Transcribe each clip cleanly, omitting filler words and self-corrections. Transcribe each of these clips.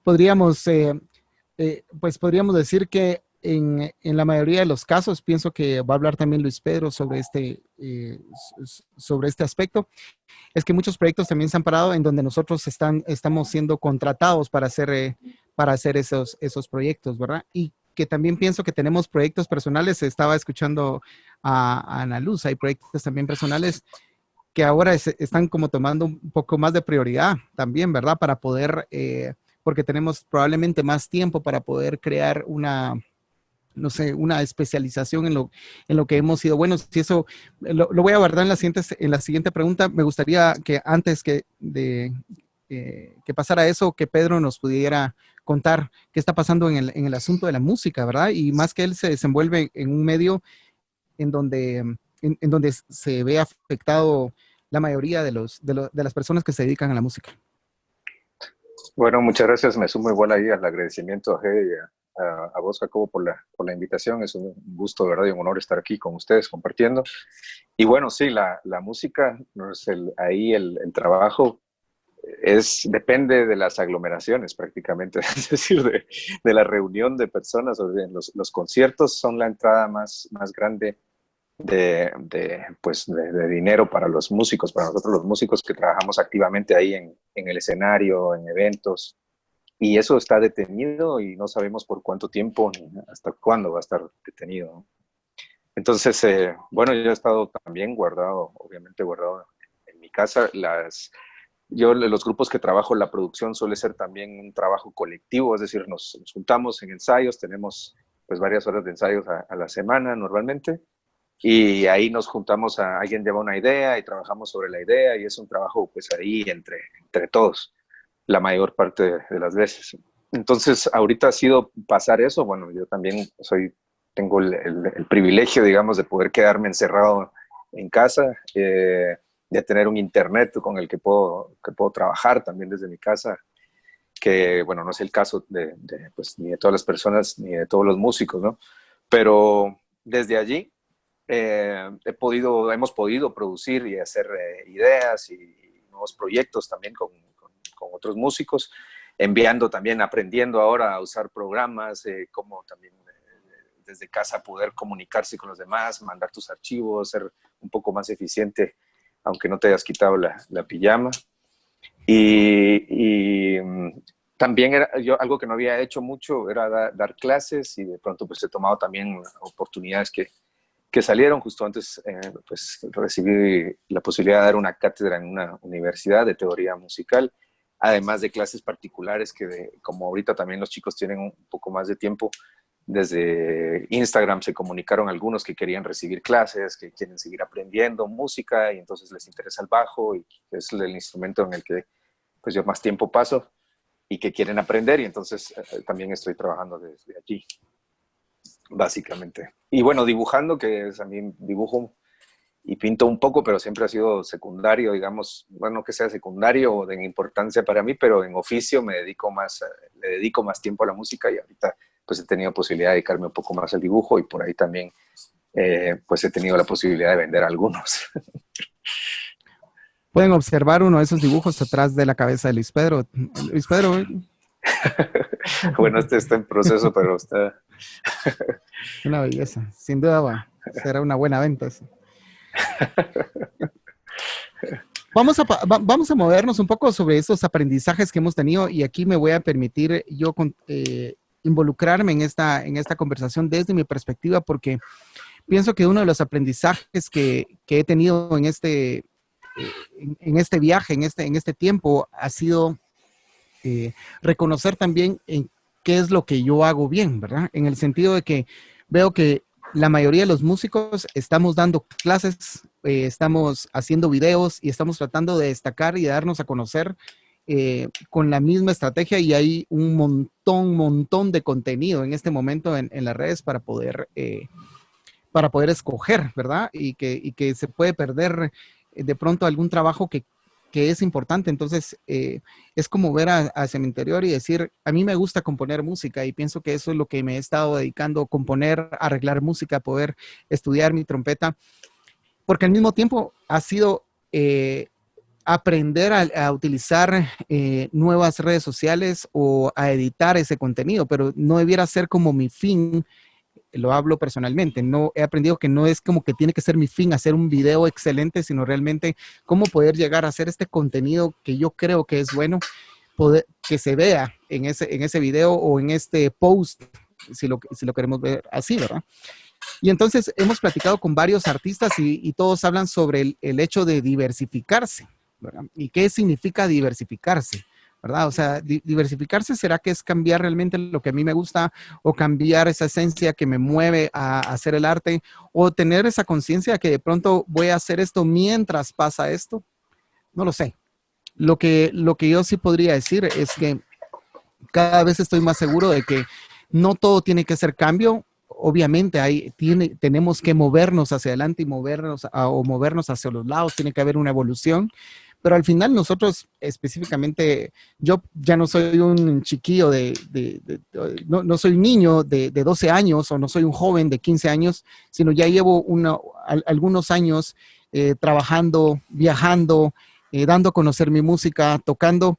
podríamos, pues podríamos decir que en la mayoría de los casos, pienso que va a hablar también Luis Pedro sobre este aspecto, es que muchos proyectos también se han parado en donde nosotros estamos siendo contratados para hacer esos proyectos, ¿verdad? Y que también pienso que tenemos proyectos personales. Estaba escuchando a Ana Luz, hay proyectos también personales que ahora están como tomando un poco más de prioridad también, ¿verdad? Para poder, porque tenemos probablemente más tiempo para poder crear no sé, una especialización en lo que hemos sido buenos. Si eso lo voy a guardar en la siguiente pregunta. Me gustaría que antes que pasara eso, que Pedro nos pudiera contar qué está pasando en el asunto de la música, ¿verdad? Y más que él se desenvuelve en un medio en donde, en donde se ve afectado la mayoría de las personas que se dedican a la música. Bueno, muchas gracias. Me sumo igual ahí al agradecimiento a G y a vos, Jacobo, por la invitación. Es un gusto, ¿verdad? Y un honor estar aquí con ustedes compartiendo. Y bueno, sí, la música, no es ahí el trabajo depende de las aglomeraciones prácticamente, es decir, de la reunión de personas. O bien, los conciertos son la entrada más grande de dinero para los músicos, para nosotros los músicos que trabajamos activamente ahí en el escenario, en eventos. Y eso está detenido y no sabemos por cuánto tiempo ni hasta cuándo va a estar detenido, ¿no? Entonces, bueno, yo he estado también guardado, obviamente guardado en mi casa. Los grupos que trabajo, la producción suele ser también un trabajo colectivo, es decir, nos juntamos en ensayos, tenemos pues varias horas de ensayos a la semana normalmente, y ahí nos juntamos, alguien lleva una idea y trabajamos sobre la idea, y es un trabajo pues ahí entre todos, la mayor parte de las veces. Entonces, ahorita ha sido pasar eso. Bueno, yo también tengo el privilegio, digamos, de poder quedarme encerrado en casa, de tener un internet con el que puedo trabajar también desde mi casa, que, bueno, no es el caso pues, ni de todas las personas, ni de todos los músicos, ¿no? Pero desde allí hemos podido producir y hacer ideas y nuevos proyectos también con otros músicos, enviando también, aprendiendo ahora a usar programas, como también desde casa poder comunicarse con los demás, mandar tus archivos, ser un poco más eficiente, aunque no te hayas quitado la pijama. Y también algo que no había hecho mucho era dar clases, y de pronto pues he tomado también oportunidades que salieron justo antes. Pues recibí la posibilidad de dar una cátedra en una universidad de teoría musical, además de clases particulares como ahorita también los chicos tienen un poco más de tiempo, desde Instagram se comunicaron algunos que querían recibir clases, que quieren seguir aprendiendo música y entonces les interesa el bajo, y es el instrumento en el que pues yo más tiempo paso, y que quieren aprender, y entonces también estoy trabajando desde allí, básicamente. Y bueno, dibujando, que también dibujo y pinto un poco, pero siempre ha sido secundario, digamos, bueno, que sea secundario o de importancia para mí, pero en oficio le dedico más tiempo a la música, y ahorita pues he tenido posibilidad de dedicarme un poco más al dibujo, y por ahí también pues he tenido la posibilidad de vender algunos. Pueden observar uno de esos dibujos atrás de la cabeza de Luis Pedro. Luis Pedro. Bueno, este está en proceso, pero está... Una belleza. Sin duda será una buena venta eso. Vamos a movernos un poco sobre esos aprendizajes que hemos tenido, y aquí me voy a permitir yo involucrarme en esta conversación desde mi perspectiva, porque pienso que uno de los aprendizajes que he tenido en este viaje, en este tiempo, ha sido reconocer también en qué es lo que yo hago bien, ¿verdad? En el sentido de que veo que la mayoría de los músicos estamos dando clases, estamos haciendo videos y estamos tratando de destacar y de darnos a conocer con la misma estrategia, y hay un montón de contenido en este momento en las redes para poder escoger, ¿verdad? Y que se puede perder de pronto algún trabajo que es importante. Entonces, es como ver hacia mi interior y decir, a mí me gusta componer música, y pienso que eso es lo que me he estado dedicando: componer, arreglar música, poder estudiar mi trompeta, porque al mismo tiempo ha sido aprender a utilizar nuevas redes sociales o a editar ese contenido, pero no debiera ser como mi fin. Lo hablo personalmente, no he aprendido que no es como que tiene que ser mi fin hacer un video excelente, sino realmente cómo poder llegar a hacer este contenido que yo creo que es bueno, poder, que se vea en ese video o en este post, si lo queremos ver así, ¿verdad? Y entonces hemos platicado con varios artistas y todos hablan sobre el hecho de diversificarse, ¿verdad? ¿Y qué significa diversificarse? ¿Verdad? O sea, diversificarse será que es cambiar realmente lo que a mí me gusta o cambiar esa esencia que me mueve a hacer el arte o tener esa conciencia que de pronto voy a hacer esto mientras pasa esto. No lo sé. Lo que yo sí podría decir es que cada vez estoy más seguro de que no todo tiene que ser cambio. Obviamente tenemos que movernos hacia adelante y movernos hacia los lados, tiene que haber una evolución, pero al final nosotros específicamente, yo ya no soy un chiquillo no soy un niño de 12 años o no soy un joven de 15 años, sino ya llevo algunos años trabajando, viajando, dando a conocer mi música, tocando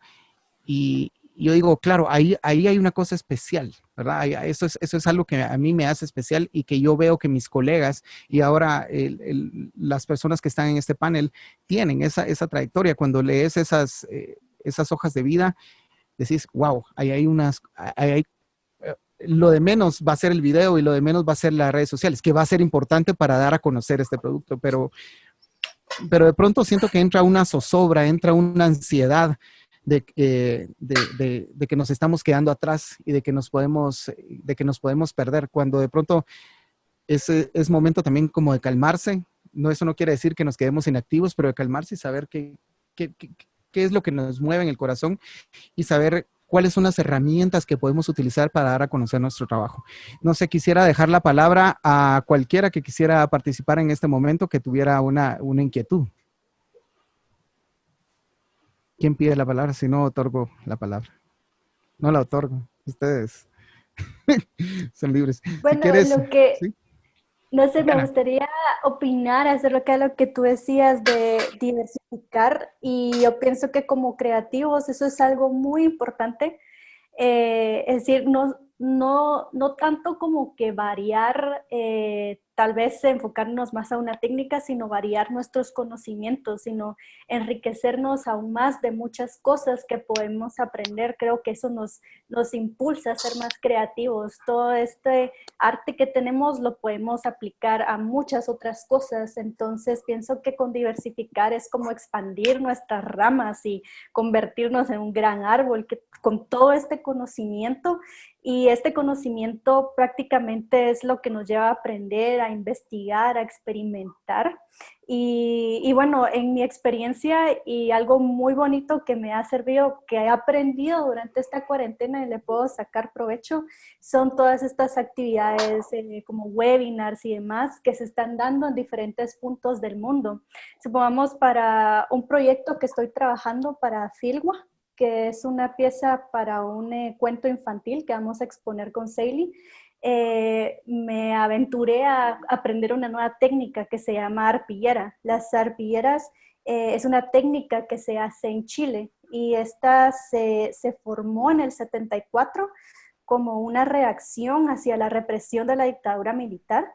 y yo digo, claro, ahí hay una cosa especial, ¿verdad? Eso es algo que a mí me hace especial y que yo veo que mis colegas y ahora las personas que están en este panel tienen esa trayectoria. Cuando lees esas hojas de vida, decís, wow, lo de menos va a ser el video y lo de menos va a ser las redes sociales, que va a ser importante para dar a conocer este producto, pero de pronto siento que entra una zozobra, entra una ansiedad de que nos estamos quedando atrás y de que nos podemos perder, cuando de pronto es momento también como de calmarse. No, eso no quiere decir que nos quedemos inactivos, pero de calmarse y saber qué, qué, qué es lo que nos mueve en el corazón y saber cuáles son las herramientas que podemos utilizar para dar a conocer nuestro trabajo. No sé, quisiera dejar la palabra a cualquiera que quisiera participar en este momento, que tuviera una inquietud. ¿Quién pide la palabra? Si no, otorgo la palabra. No la otorgo. Ustedes son libres. Si Bueno, quieres, lo que, ¿sí? no sé, me Diana. gustaría opinar acerca de lo que tú decías de diversificar y yo pienso que como creativos eso es algo muy importante. Es decir, no tanto como que variar, tal vez enfocarnos más a una técnica, sino variar nuestros conocimientos, sino enriquecernos aún más de muchas cosas que podemos aprender. Creo que eso nos impulsa a ser más creativos. Todo este arte que tenemos lo podemos aplicar a muchas otras cosas. Entonces pienso que con diversificar es como expandir nuestras ramas y convertirnos en un gran árbol que, con todo este conocimiento, y este conocimiento prácticamente es lo que nos lleva a aprender, a investigar, a experimentar. Y bueno, en mi experiencia y algo muy bonito que me ha servido, que he aprendido durante esta cuarentena y le puedo sacar provecho, son todas estas actividades como webinars y demás que se están dando en diferentes puntos del mundo. Supongamos para un proyecto que estoy trabajando para Filwa, que es una pieza para un cuento infantil que vamos a exponer con Seili. Me aventuré a aprender una nueva técnica que se llama arpillera. Las arpilleras es una técnica que se hace en Chile y esta se formó en el 74 como una reacción hacia la represión de la dictadura militar.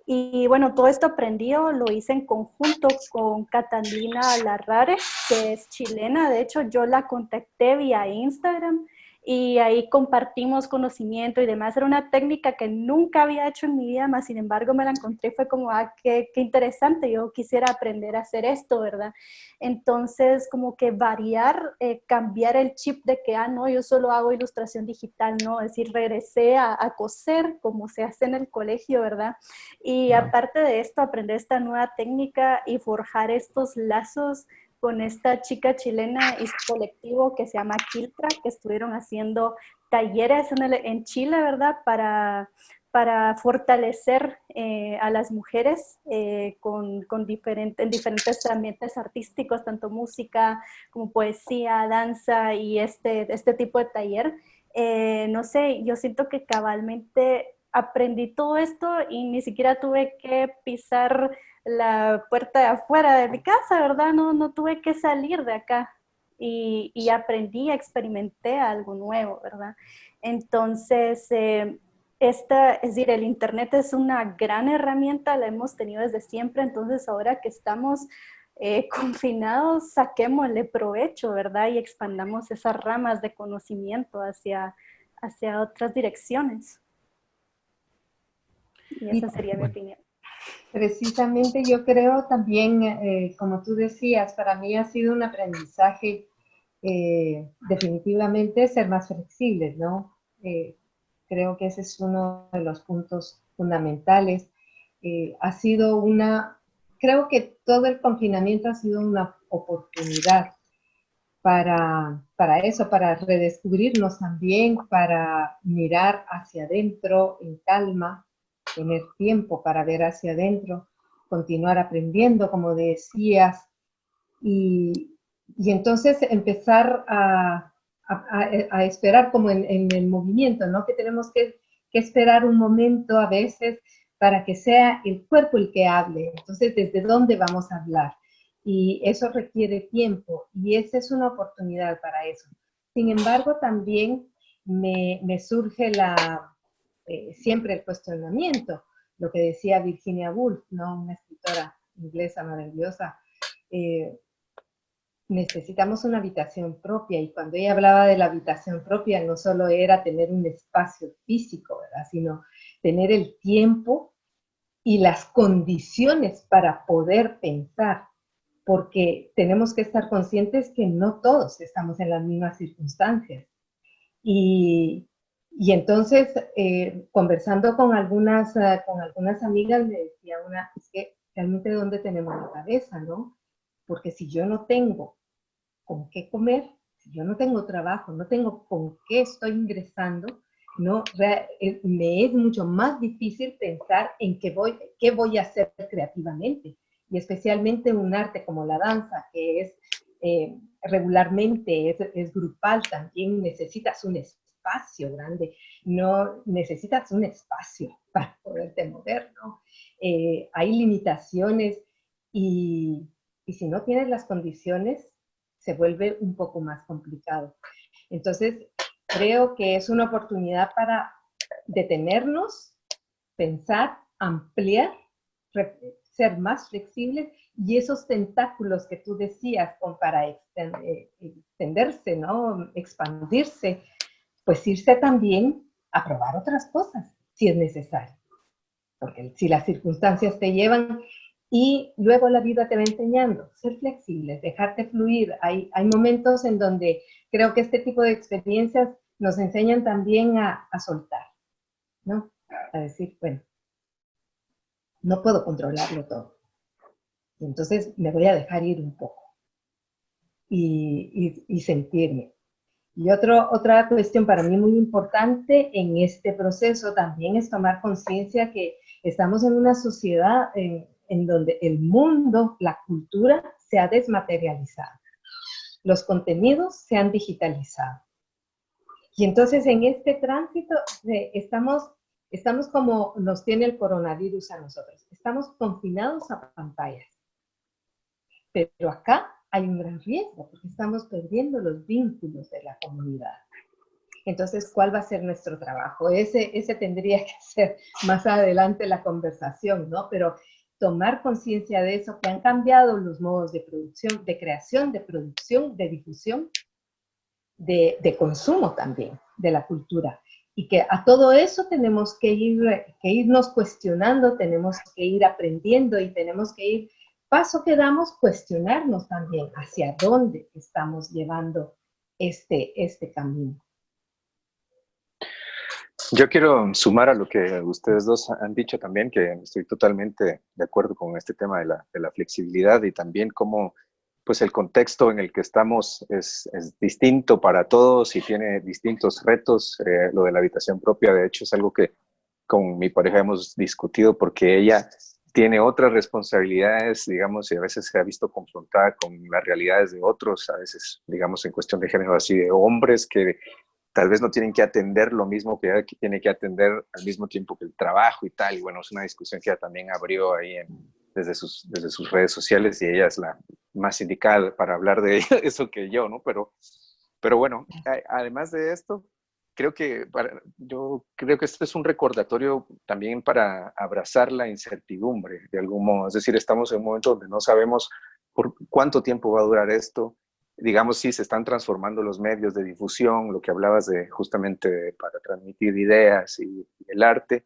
Y bueno, todo esto aprendido lo hice en conjunto con Catalina Larrare, que es chilena. De hecho, yo la contacté vía Instagram y ahí compartimos conocimiento y demás. Era una técnica que nunca había hecho en mi vida, más sin embargo me la encontré y fue como, qué interesante, yo quisiera aprender a hacer esto, ¿verdad? Entonces, como que variar, cambiar el chip de que, no, yo solo hago ilustración digital, no, es decir, regresé a coser como se hace en el colegio, ¿verdad? Y Wow. aparte de esto, aprender esta nueva técnica y forjar estos lazos con esta chica chilena y su colectivo que se llama Quiltra, que estuvieron haciendo talleres en Chile, ¿verdad? Para fortalecer a las mujeres en diferentes ambientes artísticos, tanto música como poesía, danza y este tipo de taller. No sé, yo siento que cabalmente aprendí todo esto y ni siquiera tuve que pisar la puerta de afuera de mi casa, ¿verdad? No tuve que salir de acá y aprendí, experimenté algo nuevo, ¿verdad? Entonces, es decir, el Internet es una gran herramienta, la hemos tenido desde siempre, entonces ahora que estamos confinados, saquémosle provecho, ¿verdad? Y expandamos esas ramas de conocimiento hacia otras direcciones. Y esa sería mi opinión. Precisamente yo creo también, como tú decías, para mí ha sido un aprendizaje definitivamente ser más flexibles, ¿no? Creo que ese es uno de los puntos fundamentales. Ha sido creo que todo el confinamiento ha sido una oportunidad para eso, para redescubrirnos también, para mirar hacia adentro en calma, tener tiempo para ver hacia adentro, continuar aprendiendo, como decías, y entonces empezar a esperar como en el movimiento, ¿no? Que tenemos que esperar un momento a veces para que sea el cuerpo el que hable. Entonces, ¿desde dónde vamos a hablar? Y eso requiere tiempo y esa es una oportunidad para eso. Sin embargo, también me surge siempre el cuestionamiento, lo que decía Virginia Woolf, ¿no? Una escritora inglesa maravillosa. Necesitamos una habitación propia y cuando ella hablaba de la habitación propia no solo era tener un espacio físico, ¿verdad? Sino tener el tiempo y las condiciones para poder pensar, porque tenemos que estar conscientes que no todos estamos en las mismas circunstancias. Y entonces, conversando con algunas amigas, me decía una, es que realmente ¿dónde tenemos la cabeza, no? Porque si yo no tengo con qué comer, si yo no tengo trabajo, no tengo con qué estoy ingresando, no, me es mucho más difícil pensar en qué voy a hacer creativamente. Y especialmente un arte como la danza, que es regularmente es grupal, también necesitas un espacio grande, no necesitas un espacio para poderte mover, ¿no? Hay limitaciones y si no tienes las condiciones, se vuelve un poco más complicado. Entonces, creo que es una oportunidad para detenernos, pensar, ampliar, ser más flexibles y esos tentáculos que tú decías para extenderse, ¿no? Expandirse, pues irse también a probar otras cosas, si es necesario. Porque si las circunstancias te llevan y luego la vida te va enseñando, ser flexibles, dejarte fluir. Hay momentos en donde creo que este tipo de experiencias nos enseñan también a soltar, ¿no? A decir, bueno, no puedo controlarlo todo. Entonces me voy a dejar ir un poco y sentirme. Y otra cuestión para mí muy importante en este proceso también es tomar conciencia que estamos en una sociedad en donde el mundo, la cultura se ha desmaterializado. Los contenidos se han digitalizado. Y entonces en este tránsito estamos como nos tiene el coronavirus a nosotros. Estamos confinados a pantallas. Pero acá hay un gran riesgo porque estamos perdiendo los vínculos de la comunidad. Entonces, ¿cuál va a ser nuestro trabajo? Ese tendría que ser más adelante la conversación, ¿no? Pero tomar conciencia de eso, que han cambiado los modos de producción, de creación, de producción, de difusión, de consumo también, de la cultura. Y que a todo eso tenemos que irnos cuestionando, tenemos que ir aprendiendo y tenemos que ir, paso que damos, cuestionarnos también hacia dónde estamos llevando este camino. Yo quiero sumar a lo que ustedes dos han dicho también, que estoy totalmente de acuerdo con este tema de la flexibilidad y también cómo pues el contexto en el que estamos es distinto para todos y tiene distintos retos. Lo de la habitación propia, de hecho, es algo que con mi pareja hemos discutido porque ella tiene otras responsabilidades, digamos, y a veces se ha visto confrontada con las realidades de otros, a veces, digamos, en cuestión de género, así de hombres que tal vez no tienen que atender lo mismo que ella tiene que atender al mismo tiempo que el trabajo y tal. Y bueno, es una discusión que ella también abrió ahí desde sus redes sociales, y ella es la más indicada para hablar de eso que yo, ¿no? Pero bueno, además de esto, yo creo que esto es un recordatorio también para abrazar la incertidumbre, de algún modo. Es decir, estamos en un momento donde no sabemos por cuánto tiempo va a durar esto. Digamos, sí, se están transformando los medios de difusión, lo que hablabas de justamente para transmitir ideas y el arte,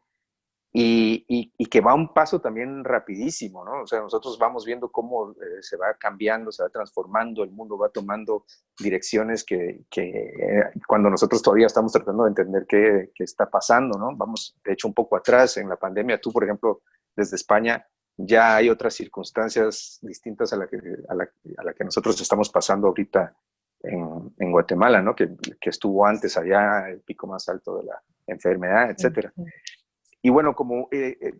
y que va a un paso también rapidísimo, ¿no? O sea, nosotros vamos viendo cómo se va cambiando, se va transformando, el mundo va tomando direcciones que cuando nosotros todavía estamos tratando de entender qué está pasando, ¿no? Vamos, de hecho, un poco atrás en la pandemia. Tú, por ejemplo, desde España, ya hay otras circunstancias distintas a la que nosotros estamos pasando ahorita en Guatemala, ¿no? Que estuvo antes allá, el pico más alto de la enfermedad, etcétera. Y bueno, como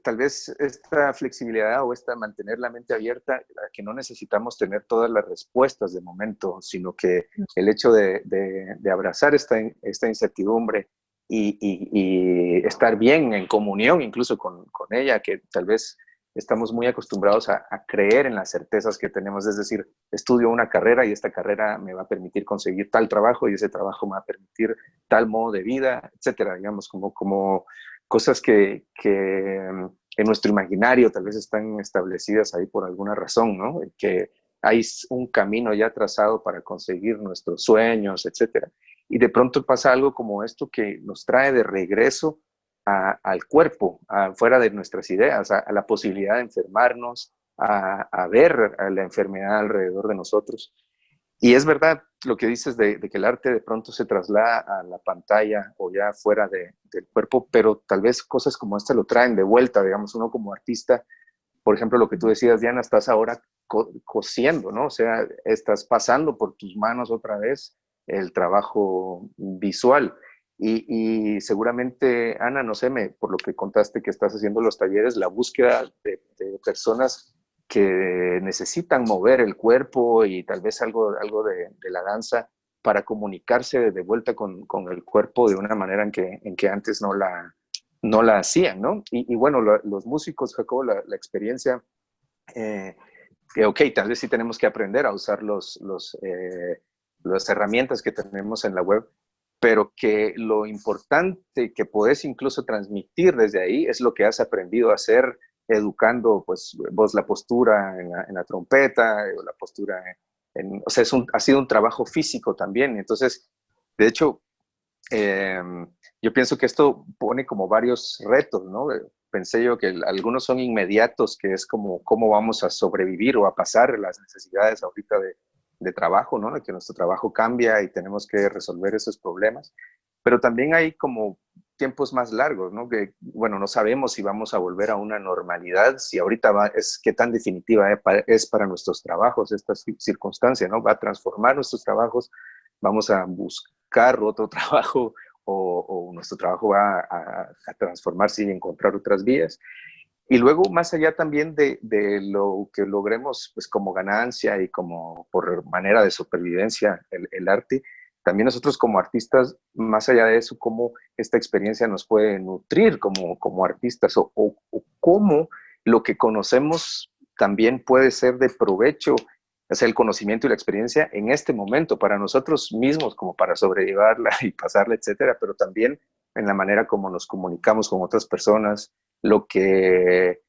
tal vez esta flexibilidad o esta mantener la mente abierta, que no necesitamos tener todas las respuestas de momento, sino que el hecho de abrazar esta incertidumbre y estar bien en comunión incluso con ella, que tal vez estamos muy acostumbrados a creer en las certezas que tenemos, es decir, estudio una carrera y esta carrera me va a permitir conseguir tal trabajo y ese trabajo me va a permitir tal modo de vida, etcétera, digamos, como cosas que en nuestro imaginario tal vez están establecidas ahí por alguna razón, ¿no? Que hay un camino ya trazado para conseguir nuestros sueños, etcétera. Y de pronto pasa algo como esto que nos trae de regreso al cuerpo, fuera de nuestras ideas, a la posibilidad de enfermarnos, a ver a la enfermedad alrededor de nosotros. Y es verdad lo que dices de que el arte de pronto se traslada a la pantalla o ya fuera del cuerpo, pero tal vez cosas como esta lo traen de vuelta, digamos, uno como artista. Por ejemplo, lo que tú decías, Diana, estás ahora cosiendo, ¿no? O sea, estás pasando por tus manos otra vez el trabajo visual. Y seguramente, Ana, no sé, por lo que contaste que estás haciendo los talleres, la búsqueda de personas que necesitan mover el cuerpo y tal vez algo de la danza para comunicarse de vuelta con el cuerpo de una manera en que antes no la hacían, ¿no? Y bueno, los músicos, Jacobo, la experiencia, que ok, tal vez sí tenemos que aprender a usar las herramientas que tenemos en la web, pero que lo importante que podés incluso transmitir desde ahí es lo que has aprendido a hacer educando, pues, vos la postura en la trompeta, o la postura o sea, ha sido un trabajo físico también. Entonces, de hecho, yo pienso que esto pone como varios retos, ¿no? Pensé yo que algunos son inmediatos, que es como cómo vamos a sobrevivir o a pasar las necesidades ahorita de trabajo, ¿no? De que nuestro trabajo cambia y tenemos que resolver esos problemas. Pero también hay como tiempos más largos, ¿no? Que, bueno, no sabemos si vamos a volver a una normalidad, si ahorita qué tan definitiva es para nuestros trabajos esta circunstancia, ¿no? Va a transformar nuestros trabajos, vamos a buscar otro trabajo o nuestro trabajo va a transformarse y encontrar otras vías. Y luego, más allá también de lo que logremos pues, como ganancia y como por manera de supervivencia el arte, también nosotros como artistas, más allá de eso, cómo esta experiencia nos puede nutrir como artistas o cómo lo que conocemos también puede ser de provecho, o sea, el conocimiento y la experiencia en este momento para nosotros mismos, como para sobrellevarla y pasarla, etcétera, pero también en la manera como nos comunicamos con otras personas, lo que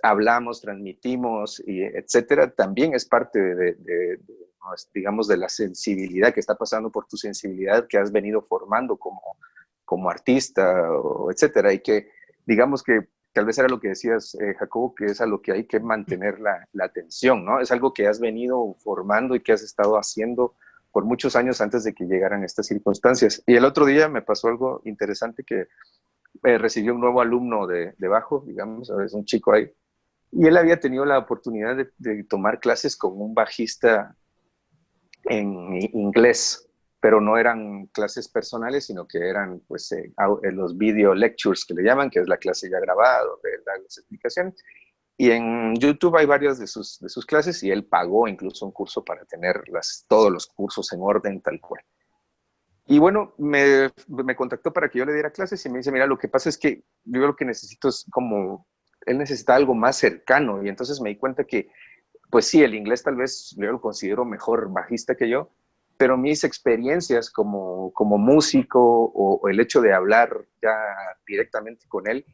hablamos, transmitimos, y etcétera, también es parte digamos, de la sensibilidad que está pasando por tu sensibilidad que has venido formando como artista, etcétera, y que, digamos que tal vez era lo que decías, Jacobo, que es a lo que hay que mantener la atención, ¿no? Es algo que has venido formando y que has estado haciendo por muchos años antes de que llegaran estas circunstancias. Y el otro día me pasó algo interesante que recibió un nuevo alumno de bajo, digamos, es un chico ahí, y él había tenido la oportunidad de tomar clases con un bajista en inglés, pero no eran clases personales, sino que eran pues, los video lectures que le llaman, que es la clase ya grabada, donde él da las explicaciones. Y en YouTube hay varias de sus clases y él pagó incluso un curso para tener todos los cursos en orden tal cual. Y bueno, me contactó para que yo le diera clases y me dice, mira, lo que pasa es que yo lo que necesito es como él necesita algo más cercano, y entonces me di cuenta que, pues sí, el inglés tal vez yo lo considero mejor bajista que yo, pero mis experiencias como músico o el hecho de hablar ya directamente con él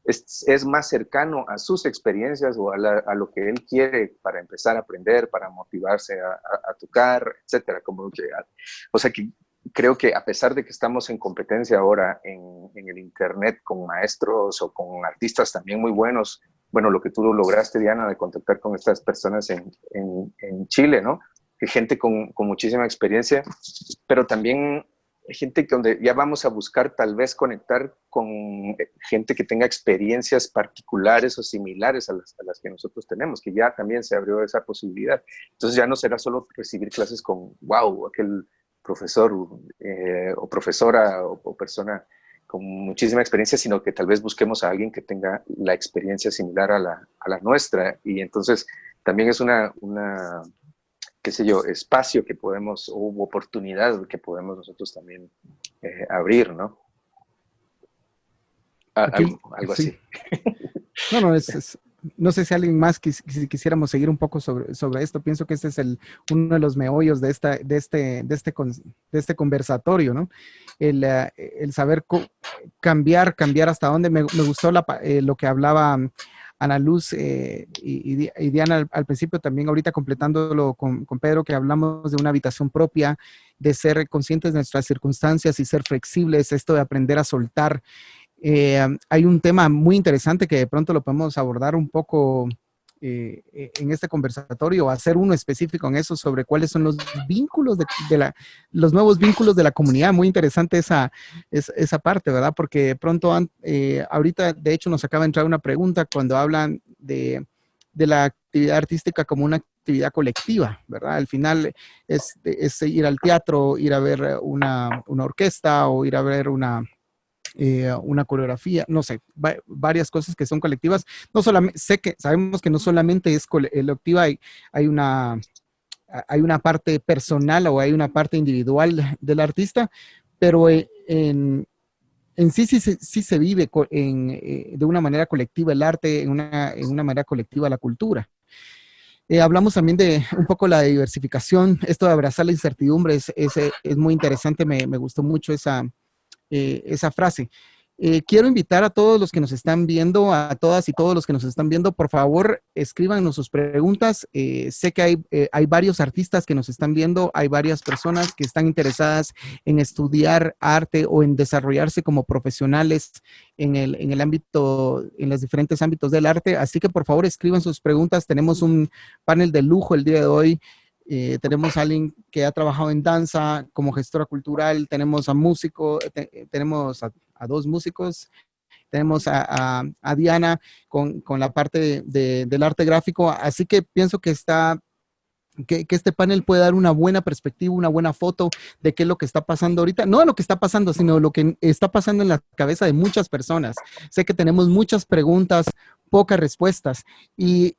es más cercano a sus experiencias o a lo que él quiere para empezar a aprender, para motivarse a tocar, etcétera. O sea que creo que a pesar de que estamos en competencia ahora en el internet con maestros o con artistas también muy buenos, bueno, lo que tú lograste, Diana, de contactar con estas personas en Chile, ¿no? Que gente con muchísima experiencia, pero también gente donde ya vamos a buscar tal vez conectar con gente que tenga experiencias particulares o similares a las que nosotros tenemos, que ya también se abrió esa posibilidad. Entonces ya no será solo recibir clases con, wow, aquel profesor o profesora o persona con muchísima experiencia, sino que tal vez busquemos a alguien que tenga la experiencia similar a la nuestra. Y entonces también es una qué sé yo, espacio que podemos, o oportunidad que podemos nosotros también abrir, ¿no? Algo sí. así. No, no sé si alguien más quisiéramos seguir un poco sobre esto. Pienso que este es uno de los meollos de este conversatorio, ¿no? El saber cambiar hasta dónde. Me gustó lo que hablaba Ana Luz y Diana al principio, también ahorita completándolo con Pedro, que hablamos de una habitación propia, de ser conscientes de nuestras circunstancias y ser flexibles, esto de aprender a soltar. Hay un tema muy interesante que de pronto lo podemos abordar un poco en este conversatorio, hacer uno específico en eso, sobre cuáles son los vínculos los nuevos vínculos de la comunidad. Muy interesante esa parte, ¿verdad? Porque de pronto, ahorita de hecho nos acaba de entrar una pregunta cuando hablan de la actividad artística como una actividad colectiva, ¿verdad? Al final es ir al teatro, ir a ver una orquesta o ir a ver una coreografía, no sé, varias cosas que son colectivas. No solamente, sabemos que no solamente es colectiva, hay una parte personal o hay una parte individual del artista, pero en sí se vive de una manera colectiva el arte, en una manera colectiva la cultura. Hablamos también de un poco la diversificación, esto de abrazar la incertidumbre es muy interesante, me gustó mucho esa frase. Quiero invitar a todos los que nos están viendo, a todas y todos los que nos están viendo, por favor, escríbanos sus preguntas. Sé que hay varios artistas que nos están viendo, hay varias personas que están interesadas en estudiar arte o en desarrollarse como profesionales en el ámbito, en los diferentes ámbitos del arte. Así que por favor escriban sus preguntas. Tenemos un panel de lujo el día de hoy. Tenemos a alguien que ha trabajado en danza como gestora cultural, tenemos a músico, tenemos a dos músicos, tenemos a Diana con la parte del arte gráfico, así que pienso que este panel puede dar una buena perspectiva, una buena foto de qué es lo que está pasando ahorita, no de lo que está pasando, sino lo que está pasando en la cabeza de muchas personas. Sé que tenemos muchas preguntas, pocas respuestas, y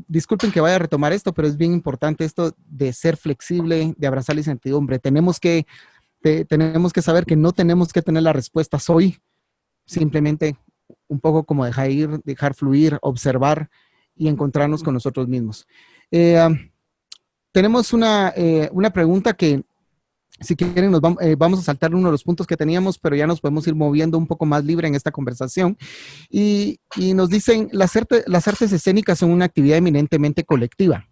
disculpen que vaya a retomar esto, pero es bien importante esto de ser flexible, de abrazar la incertidumbre. Tenemos que saber que no tenemos que tener las respuestas hoy, simplemente un poco como dejar ir, dejar fluir, observar y encontrarnos con nosotros mismos. Tenemos una pregunta que, si quieren, vamos a saltar uno de los puntos que teníamos, pero ya nos podemos ir moviendo un poco más libre en esta conversación. Y nos dicen, las artes escénicas son una actividad eminentemente colectiva.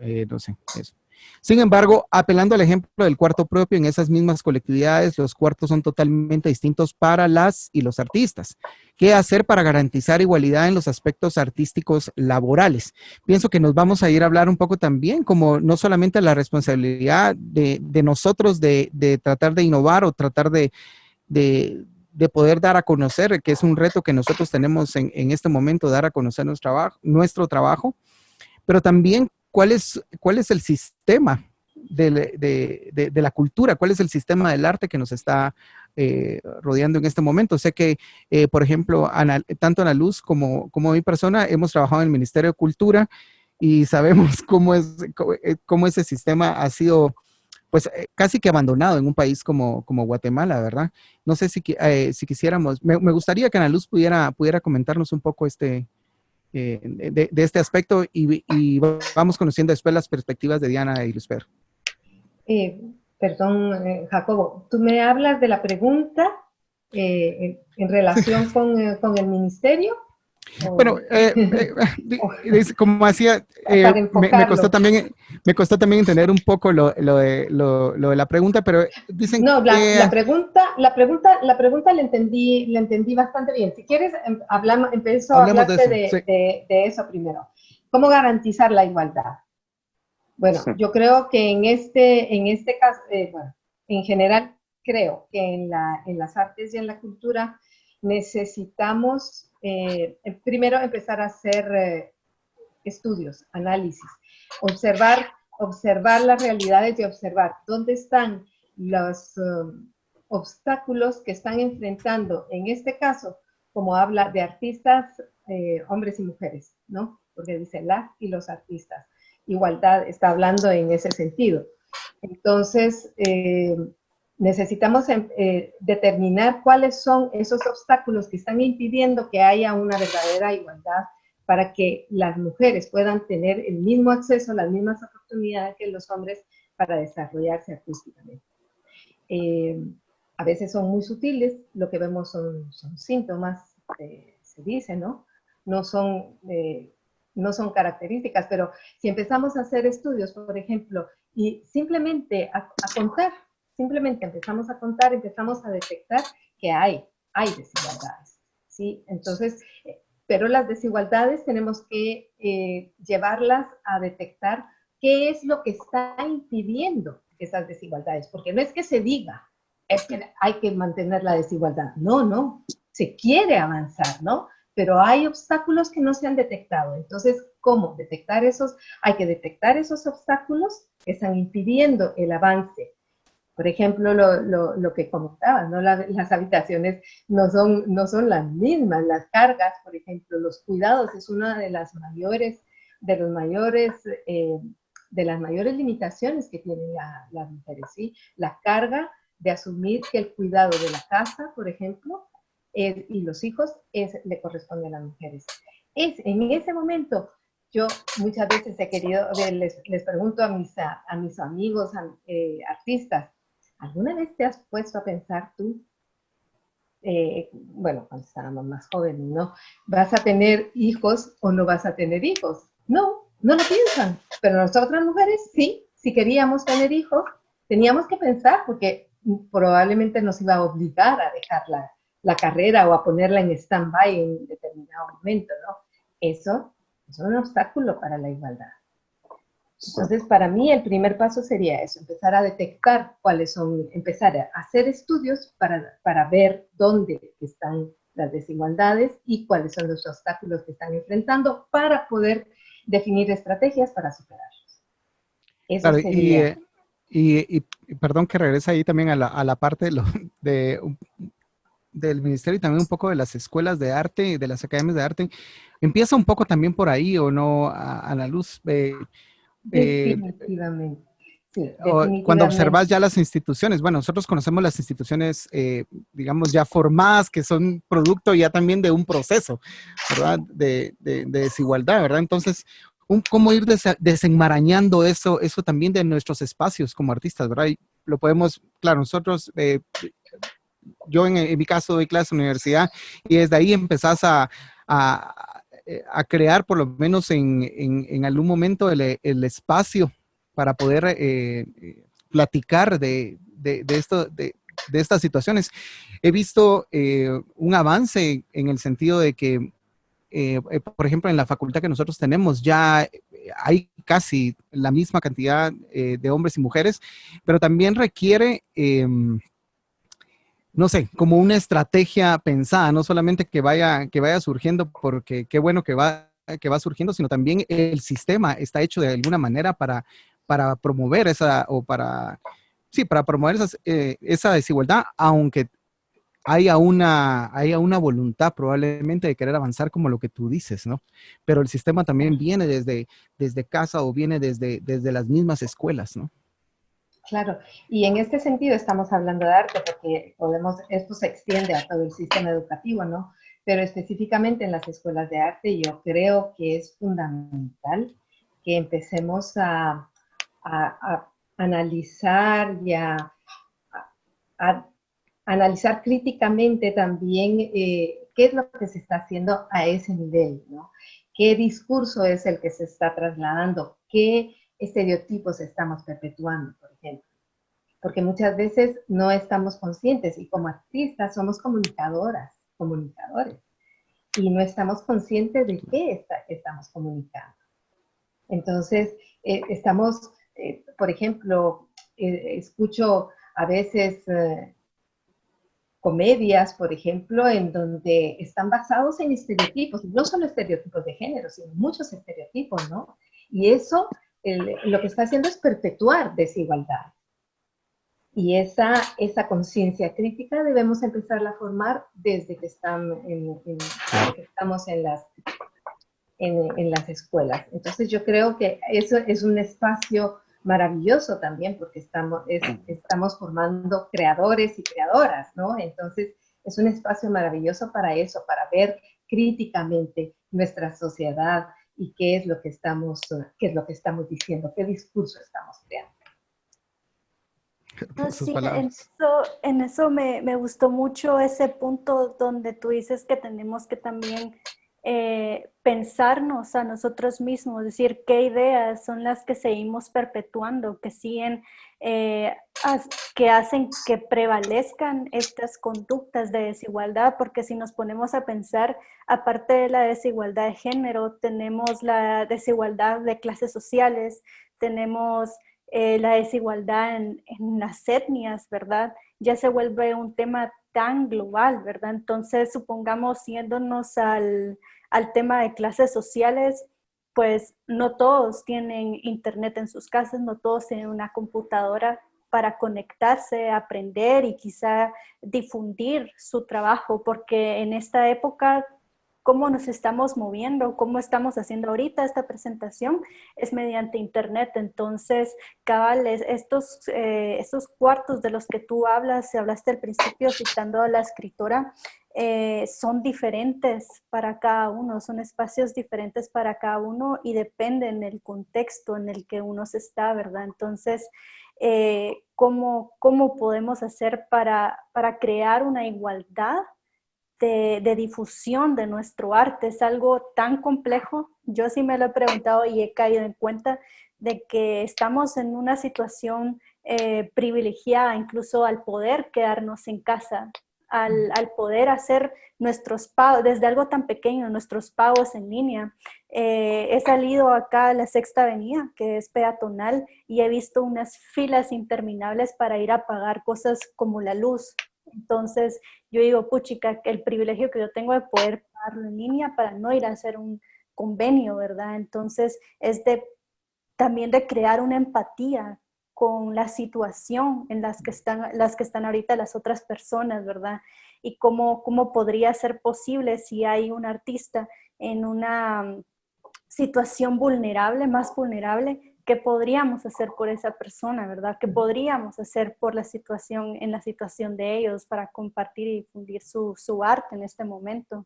No sé, eso. Sin embargo, apelando al ejemplo del cuarto propio, en esas mismas colectividades, los cuartos son totalmente distintos para las y los artistas. ¿Qué hacer para garantizar igualdad en los aspectos artísticos laborales? Pienso que nos vamos a ir a hablar un poco también, como no solamente la responsabilidad de nosotros de tratar de innovar o tratar de poder dar a conocer, que es un reto que nosotros tenemos en este momento, dar a conocer nuestro trabajo, pero también cuál es el sistema de la cultura, cuál es el sistema del arte que nos está rodeando en este momento. Sé que, por ejemplo, tanto Ana Luz como mi persona hemos trabajado en el Ministerio de Cultura y sabemos cómo ese sistema ha sido pues casi que abandonado en un país como Guatemala, ¿verdad? No sé si quisiéramos, me gustaría que Ana Luz pudiera comentarnos un poco de este aspecto y vamos conociendo después las perspectivas de Diana y Luzper. Perdón, Jacobo, tú me hablas de la pregunta en relación con el ministerio. Bueno, como hacía, me costó también entender un poco lo de la pregunta, pero dicen no, que... la pregunta la entendí bastante bien. Si quieres, empiezo a hablarte de eso primero. ¿Cómo garantizar la igualdad? Bueno, yo creo que en este caso, bueno, en general, creo que en las artes y en la cultura necesitamos primero empezar a hacer estudios, análisis, observar las realidades y observar dónde están los obstáculos que están enfrentando, en este caso, como habla de artistas, hombres y mujeres, ¿no? Porque dice las y los artistas. Igualdad está hablando en ese sentido. Entonces, necesitamos determinar cuáles son esos obstáculos que están impidiendo que haya una verdadera igualdad para que las mujeres puedan tener el mismo acceso, las mismas oportunidades que los hombres para desarrollarse artísticamente. A veces son muy sutiles, lo que vemos son síntomas, se dice, ¿no? No son características, pero si empezamos a hacer estudios, por ejemplo, y simplemente a contar, simplemente empezamos a contar, empezamos a detectar que hay desigualdades, ¿sí? Entonces, pero las desigualdades tenemos que llevarlas a detectar qué es lo que está impidiendo esas desigualdades, porque no es que se diga, es que hay que mantener la desigualdad, no, se quiere avanzar, ¿no? Pero hay obstáculos que no se han detectado. Entonces, ¿cómo detectar esos? Hay que detectar esos obstáculos que están impidiendo el avance. Por ejemplo, lo que comentabas, ¿no? Las habitaciones no son las mismas, las cargas, por ejemplo, los cuidados es una de las mayores limitaciones que tienen las mujeres, ¿sí? La carga de asumir que el cuidado de la casa, por ejemplo, y los hijos le corresponde a las mujeres. En ese momento, yo muchas veces he querido, les pregunto a mis amigos artistas, ¿alguna vez te has puesto a pensar tú, bueno, cuando estábamos más jóvenes, ¿no? ¿Vas a tener hijos o no vas a tener hijos? No lo piensan, pero nosotras mujeres sí, si queríamos tener hijos, teníamos que pensar porque probablemente nos iba a obligar a dejar la carrera o a ponerla en stand-by en determinado momento, ¿no? Eso es un obstáculo para la igualdad. Entonces, para mí, el primer paso sería eso, empezar a detectar empezar a hacer estudios para ver dónde están las desigualdades y cuáles son los obstáculos que están enfrentando para poder definir estrategias para superarlos. Eso claro, sería... y perdón que regrese ahí también a la parte del ministerio y también un poco de las escuelas de arte, de las academias de arte. Empieza un poco también por ahí, ¿o no, Ana Luz? Definitivamente. Sí, definitivamente. Cuando observas ya las instituciones, bueno, nosotros conocemos las instituciones, digamos, ya formadas, que son producto ya también de un proceso, ¿verdad? De desigualdad, ¿verdad? Entonces, cómo ir desenmarañando eso también de nuestros espacios como artistas, ¿verdad? Y lo podemos, claro, nosotros, yo en mi caso doy clases en la universidad y desde ahí empezás a crear por lo menos en algún momento el espacio para poder platicar de estas situaciones. He visto un avance en el sentido de que, por ejemplo, en la facultad que nosotros tenemos ya hay casi la misma cantidad de hombres y mujeres, pero también requiere... no sé, como una estrategia pensada, no solamente que vaya surgiendo porque qué bueno que va surgiendo, sino también el sistema está hecho de alguna manera para promover para promover esa desigualdad, aunque haya una voluntad probablemente de querer avanzar como lo que tú dices, ¿no? Pero el sistema también viene desde casa o viene desde las mismas escuelas, ¿no? Claro, y en este sentido estamos hablando de arte porque esto se extiende a todo el sistema educativo, ¿no? Pero específicamente en las escuelas de arte yo creo que es fundamental que empecemos a analizar y a analizar críticamente también qué es lo que se está haciendo a ese nivel, ¿no? ¿Qué discurso es el que se está trasladando? ¿Qué estereotipos estamos perpetuando, por ejemplo? Porque muchas veces no estamos conscientes y como artistas somos comunicadores, y no estamos conscientes de qué estamos comunicando. Entonces, por ejemplo, escucho a veces comedias, por ejemplo, en donde están basados en estereotipos, no solo estereotipos de género, sino muchos estereotipos, ¿no? Y eso lo que está haciendo es perpetuar desigualdad. Y esa conciencia crítica debemos empezar a formar desde que estamos en las escuelas. Entonces yo creo que eso es un espacio maravilloso también porque estamos formando creadores y creadoras, ¿no? Entonces es un espacio maravilloso para eso, para ver críticamente nuestra sociedad y qué es lo que estamos diciendo, qué discurso estamos creando. No, Sus sí, palabras. en eso me gustó mucho ese punto donde tú dices que tenemos que también pensarnos a nosotros mismos, decir qué ideas son las que seguimos perpetuando, que siguen, que hacen que prevalezcan estas conductas de desigualdad, porque si nos ponemos a pensar, aparte de la desigualdad de género, tenemos la desigualdad de clases sociales, tenemos la desigualdad en las etnias, ¿verdad? Ya se vuelve un tema tan global, ¿verdad? Entonces, supongamos, yéndonos al tema de clases sociales, pues no todos tienen internet en sus casas, no todos tienen una computadora para conectarse, aprender y quizá difundir su trabajo, porque en esta época cómo nos estamos moviendo, cómo estamos haciendo ahorita esta presentación es mediante internet. Entonces, cabales, estos cuartos de los que tú hablaste al principio citando a la escritora, son diferentes para cada uno, son espacios diferentes para cada uno y dependen del contexto en el que uno se está, ¿verdad? Entonces, ¿cómo podemos hacer para crear una igualdad de difusión de nuestro arte? Es algo tan complejo. Yo sí me lo he preguntado y he caído en cuenta de que estamos en una situación privilegiada, incluso al poder quedarnos en casa, al poder hacer nuestros pagos, desde algo tan pequeño, nuestros pagos en línea. He salido acá a la Sexta Avenida, que es peatonal, y he visto unas filas interminables para ir a pagar cosas como la luz. Entonces, yo digo, puchica, el privilegio que yo tengo de poder pagarlo en línea para no ir a hacer un convenio, ¿verdad? Entonces, también de crear una empatía con la situación en las que están ahorita las otras personas, ¿verdad? Y cómo podría ser posible si hay un artista en una situación vulnerable, más vulnerable, ¿qué podríamos hacer por esa persona, verdad? ¿Qué podríamos hacer por en la situación de ellos para compartir y difundir su arte en este momento?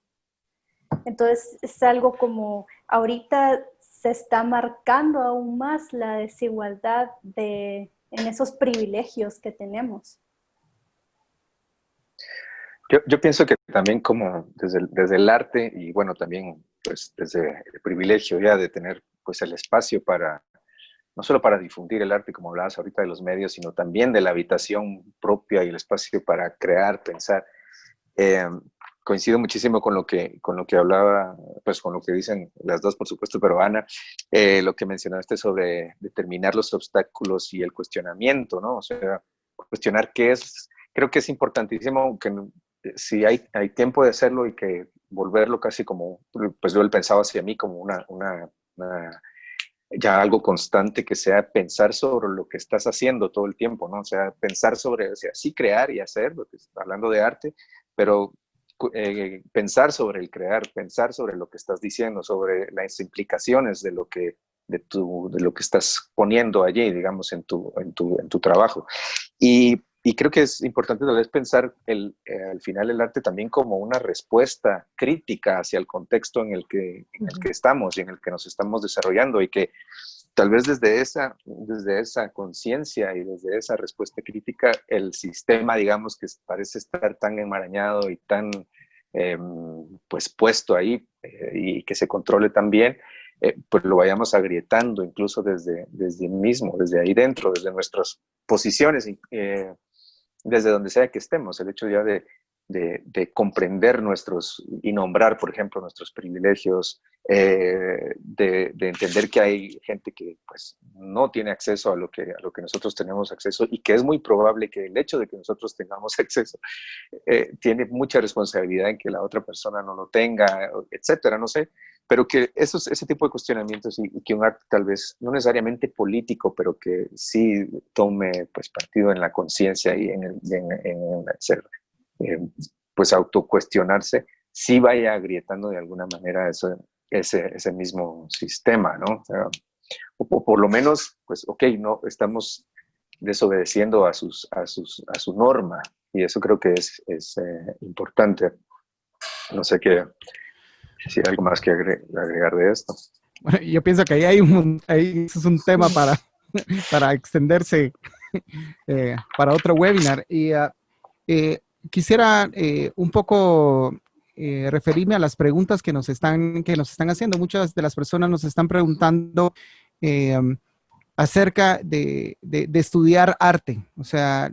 Entonces es algo como ahorita se está marcando aún más la desigualdad en esos privilegios que tenemos. Yo pienso que también como desde el arte y bueno, también pues desde el privilegio ya de tener pues el espacio para, no solo para difundir el arte como hablabas ahorita de los medios, sino también de la habitación propia y el espacio para crear, pensar. Eh, Coincido muchísimo con lo que hablaba, pues con lo que dicen las dos, por supuesto, pero Ana, lo que mencionaste sobre determinar los obstáculos y el cuestionamiento, ¿no? O sea, cuestionar qué es, creo que es importantísimo que si hay tiempo de hacerlo y que volverlo casi como, pues yo lo pensaba hacia mí como ya algo constante que sea pensar sobre lo que estás haciendo todo el tiempo, ¿no? O sea, pensar sobre, o sea, sí crear y hacer, hablando de arte, pero pensar sobre el crear, pensar sobre lo que estás diciendo, sobre las implicaciones de lo que de lo que estás poniendo allí, digamos, en tu trabajo. Y creo que es importante tal vez pensar al final el arte también como una respuesta crítica hacia el contexto en el que estamos y en el que nos estamos desarrollando, y que tal vez desde esa conciencia y desde esa respuesta crítica, el sistema, digamos, que parece estar tan enmarañado y tan pues puesto ahí y que se controle tan bien, pues lo vayamos agrietando incluso desde ahí dentro, desde nuestras posiciones, desde donde sea que estemos. El hecho ya de comprender y nombrar, por ejemplo, nuestros privilegios, de entender que hay gente que pues no tiene acceso a lo que nosotros tenemos acceso, y que es muy probable que el hecho de que nosotros tengamos acceso tiene mucha responsabilidad en que la otra persona no lo tenga, etcétera, no sé. Pero que ese tipo de cuestionamientos, y que un arte tal vez no necesariamente político, pero que sí tome pues partido en la conciencia y en el ser, pues autocuestionarse, sí vaya agrietando de alguna manera ese mismo sistema, ¿no? O sea, o por lo menos, pues, ok, no estamos desobedeciendo a su norma, y eso creo que es importante. No sé si hay algo más que agregar de esto. Bueno, yo pienso que ahí es un tema para extenderse para otro webinar. Y quisiera un poco referirme a las preguntas que nos están haciendo. Muchas de las personas nos están preguntando acerca de estudiar arte. O sea,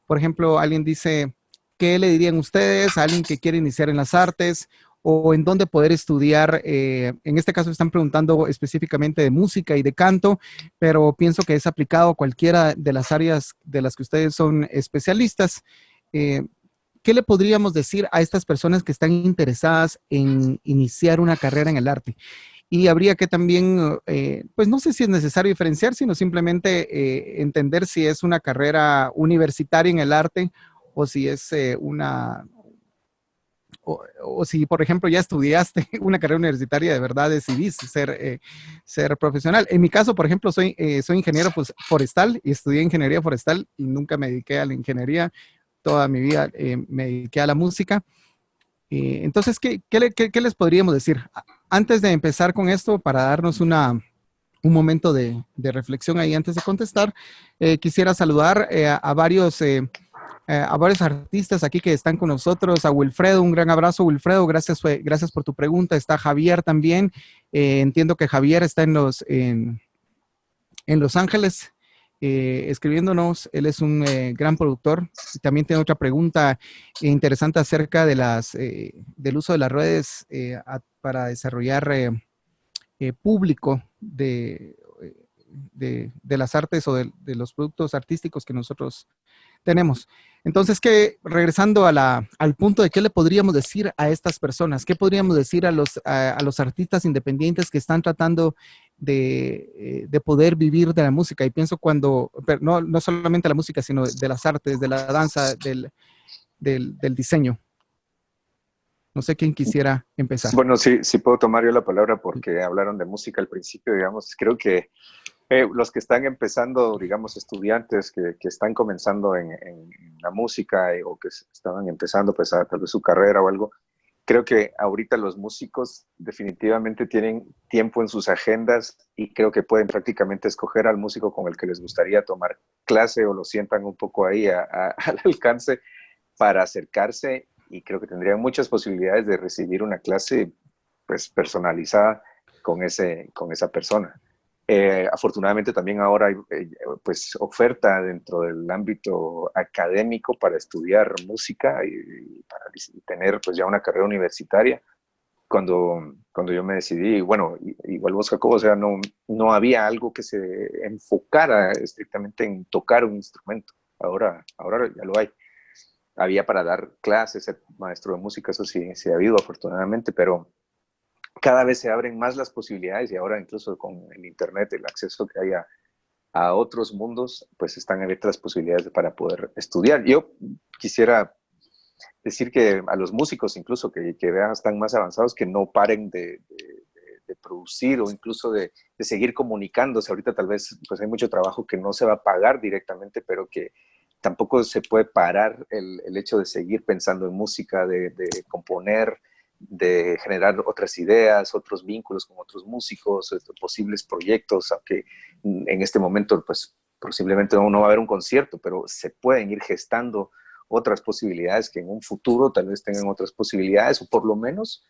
por ejemplo, alguien dice, ¿qué le dirían ustedes a alguien que quiere iniciar en las artes? O en dónde poder estudiar. En este caso están preguntando específicamente de música y de canto, pero pienso que es aplicado a cualquiera de las áreas de las que ustedes son especialistas. ¿Qué le podríamos decir a estas personas que están interesadas en iniciar una carrera en el arte? Y habría que también, pues no sé si es necesario diferenciar, sino simplemente entender si es una carrera universitaria en el arte, o si es o si, por ejemplo, ya estudiaste una carrera universitaria, de verdad decidiste ser profesional. En mi caso, por ejemplo, soy ingeniero forestal y estudié ingeniería forestal y nunca me dediqué a la ingeniería. Toda mi vida me dediqué a la música. Entonces, ¿qué les podríamos decir? Antes de empezar con esto, para darnos un momento de reflexión ahí antes de contestar, quisiera saludar a varios artistas aquí que están con nosotros. A Wilfredo, un gran abrazo, Wilfredo, gracias por tu pregunta. Está Javier también. Entiendo que Javier está en Los Ángeles escribiéndonos. Él es un gran productor. Y también tiene otra pregunta interesante acerca del uso de las redes para desarrollar público de las artes o de los productos artísticos que nosotros tenemos. Entonces, regresando al punto de qué le podríamos decir a estas personas, qué podríamos decir a los artistas independientes que están tratando de poder vivir de la música. Y pienso pero no solamente la música, sino de las artes, de la danza, del diseño. No sé quién quisiera empezar. Bueno, sí puedo tomar yo la palabra, porque hablaron de música al principio, digamos. Creo que los que están empezando, digamos, estudiantes que están comenzando en la música o que estaban empezando pues tal vez su carrera o algo, creo que ahorita los músicos definitivamente tienen tiempo en sus agendas, y creo que pueden prácticamente escoger al músico con el que les gustaría tomar clase, o lo sientan un poco ahí al alcance para acercarse, y creo que tendrían muchas posibilidades de recibir una clase pues personalizada con esa persona. Afortunadamente también ahora hay pues oferta dentro del ámbito académico para estudiar música y para tener pues ya una carrera universitaria. Cuando yo me decidí, bueno, igual vos, Jacobo, o sea, no había algo que se enfocara estrictamente en tocar un instrumento. Ahora ya lo hay. Había para dar clases, ser maestro de música, eso sí ha habido afortunadamente, pero cada vez se abren más las posibilidades, y ahora incluso con el internet, el acceso que hay a otros mundos, pues están abiertas las posibilidades para poder estudiar. Yo quisiera decir que a los músicos incluso que vean están más avanzados, que no paren de de producir o incluso de seguir comunicándose. Ahorita tal vez pues hay mucho trabajo que no se va a pagar directamente, pero que tampoco se puede parar el hecho de seguir pensando en música, de componer, de generar otras ideas, otros vínculos con otros músicos, posibles proyectos, aunque en este momento pues posiblemente no va a haber un concierto, pero se pueden ir gestando otras posibilidades que en un futuro tal vez tengan otras posibilidades, o por lo menos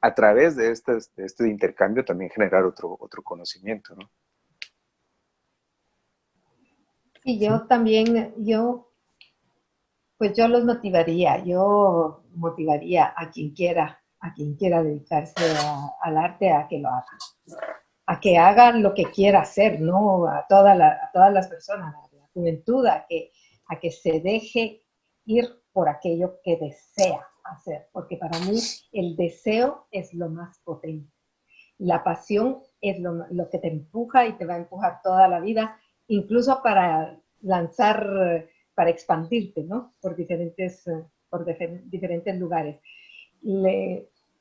a través de este intercambio también generar otro conocimiento, ¿no? Y yo también, pues yo los motivaría, yo motivaría a quien quiera dedicarse al arte a que lo haga, a que hagan lo que quiera hacer, ¿no? A todas las personas, a la juventud, a que se deje ir por aquello que desea hacer, porque para mí el deseo es lo más potente. La pasión es lo que te empuja y te va a empujar toda la vida, incluso para lanzar, para expandirte, ¿no? Por diferentes lugares.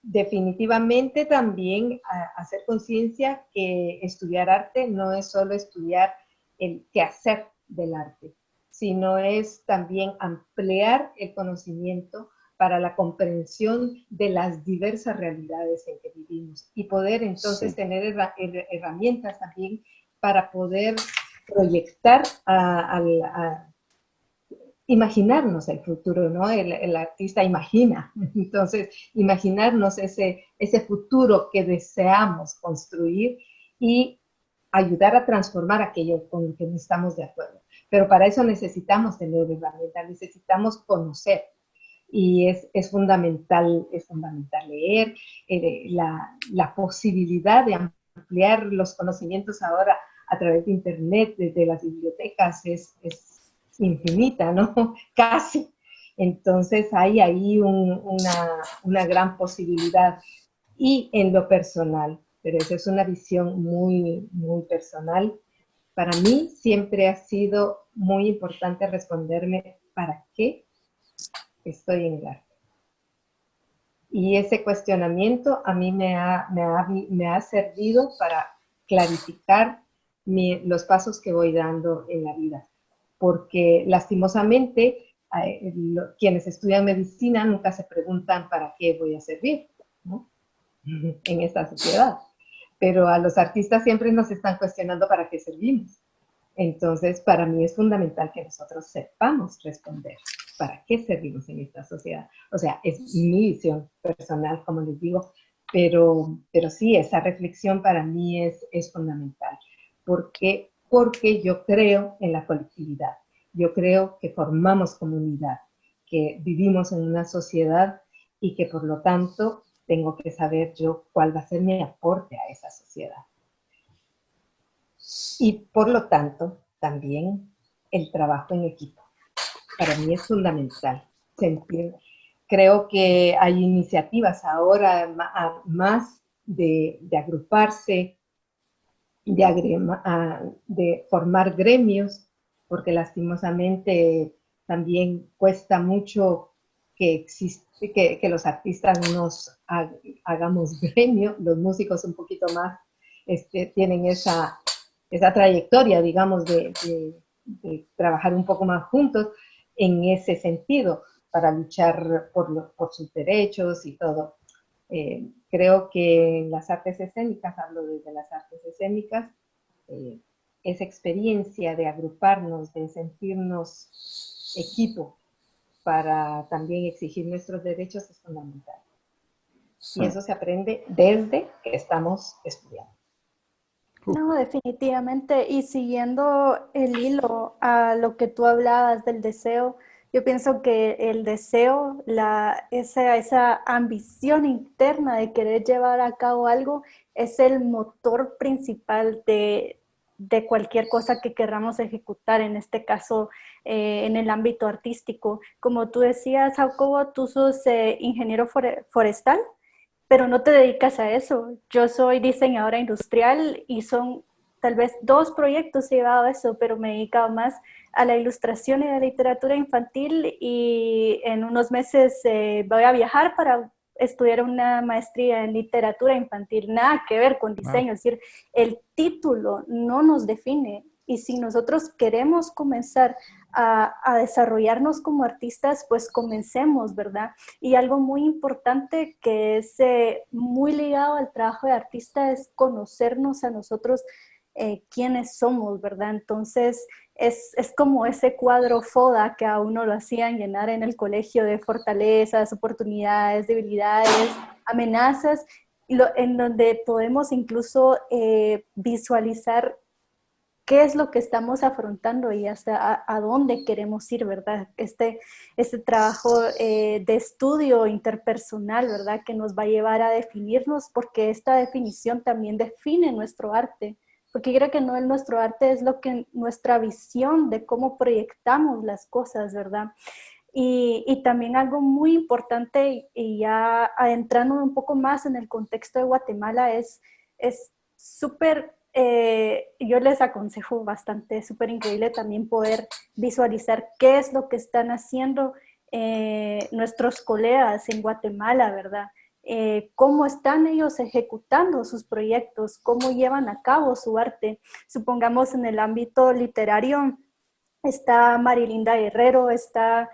Definitivamente también hacer conciencia que estudiar arte no es solo estudiar el quehacer del arte, sino es también ampliar el conocimiento para la comprensión de las diversas realidades en que vivimos y poder entonces tener herramientas también para poder proyectar imaginarnos el futuro, ¿no? El artista imagina, entonces imaginarnos ese futuro que deseamos construir y ayudar a transformar aquello con lo que no estamos de acuerdo. Pero para eso necesitamos tener herramientas, necesitamos conocer. Y es fundamental leer, la posibilidad de ampliar los conocimientos ahora a través de Internet, desde las bibliotecas, es infinita, ¿no? Casi. Entonces hay ahí una gran posibilidad. Y en lo personal, pero esa es una visión muy, muy personal, para mí siempre ha sido muy importante responderme ¿para qué estoy en el arte? Y ese cuestionamiento a mí me ha servido para clarificar los pasos que voy dando en la vida. Porque lastimosamente quienes estudian medicina nunca se preguntan para qué voy a servir, ¿no? En esta sociedad. Pero a los artistas siempre nos están cuestionando para qué servimos. Entonces, para mí es fundamental que nosotros sepamos responder para qué servimos en esta sociedad. O sea, es mi visión personal, como les digo, pero sí, esa reflexión para mí es fundamental. Porque yo creo en la colectividad. Yo creo que formamos comunidad, que vivimos en una sociedad y que por lo tanto tengo que saber yo cuál va a ser mi aporte a esa sociedad. Y por lo tanto, también el trabajo en equipo. Para mí es fundamental. Creo que hay iniciativas ahora más de agruparse, de formar gremios, porque lastimosamente también cuesta mucho que los artistas nos hagamos gremio, los músicos un poquito más tienen esa trayectoria, digamos, de trabajar un poco más juntos en ese sentido, para luchar por sus derechos y todo. Creo que en las artes escénicas, hablo desde las artes escénicas, esa experiencia de agruparnos, de sentirnos equipo para también exigir nuestros derechos es fundamental. Y eso se aprende desde que estamos estudiando. No, definitivamente. Y siguiendo el hilo a lo que tú hablabas del deseo, yo pienso que el deseo, esa ambición interna de querer llevar a cabo algo, es el motor principal de cualquier cosa que queramos ejecutar, en este caso en el ámbito artístico. Como tú decías, Jacobo, tú sos ingeniero forestal, pero no te dedicas a eso. Yo soy diseñadora industrial y son tal vez 2 proyectos he llevado a eso, pero me he dedicado más a la ilustración y a la literatura infantil, y en unos meses voy a viajar para estudiar una maestría en literatura infantil, nada que ver con diseño, es decir, el título no nos define. Y si nosotros queremos comenzar a desarrollarnos como artistas, pues comencemos, ¿verdad? Y algo muy importante que es muy ligado al trabajo de artista es conocernos a nosotros quiénes somos, ¿verdad? Entonces, es como ese cuadro FODA que a uno lo hacían llenar en el colegio de fortalezas, oportunidades, debilidades, amenazas, en donde podemos incluso visualizar qué es lo que estamos afrontando y hasta a dónde queremos ir, ¿verdad? Este trabajo de estudio interpersonal, ¿verdad? Que nos va a llevar a definirnos, porque esta definición también define nuestro arte. Porque creo que no el nuestro arte es lo que nuestra visión de cómo proyectamos las cosas, ¿verdad? Y también algo muy importante, y ya adentrándome un poco más en el contexto de Guatemala, es súper, yo les aconsejo bastante, es súper increíble también poder visualizar qué es lo que están haciendo nuestros colegas en Guatemala, ¿verdad? Cómo están ellos ejecutando sus proyectos, cómo llevan a cabo su arte. Supongamos en el ámbito literario, está Marilinda Guerrero, está,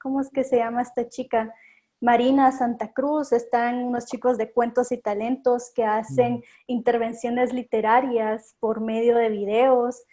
¿cómo es que se llama esta chica? Marina Santa Cruz, están unos chicos de Cuentos y Talentos que hacen intervenciones literarias por medio de videos,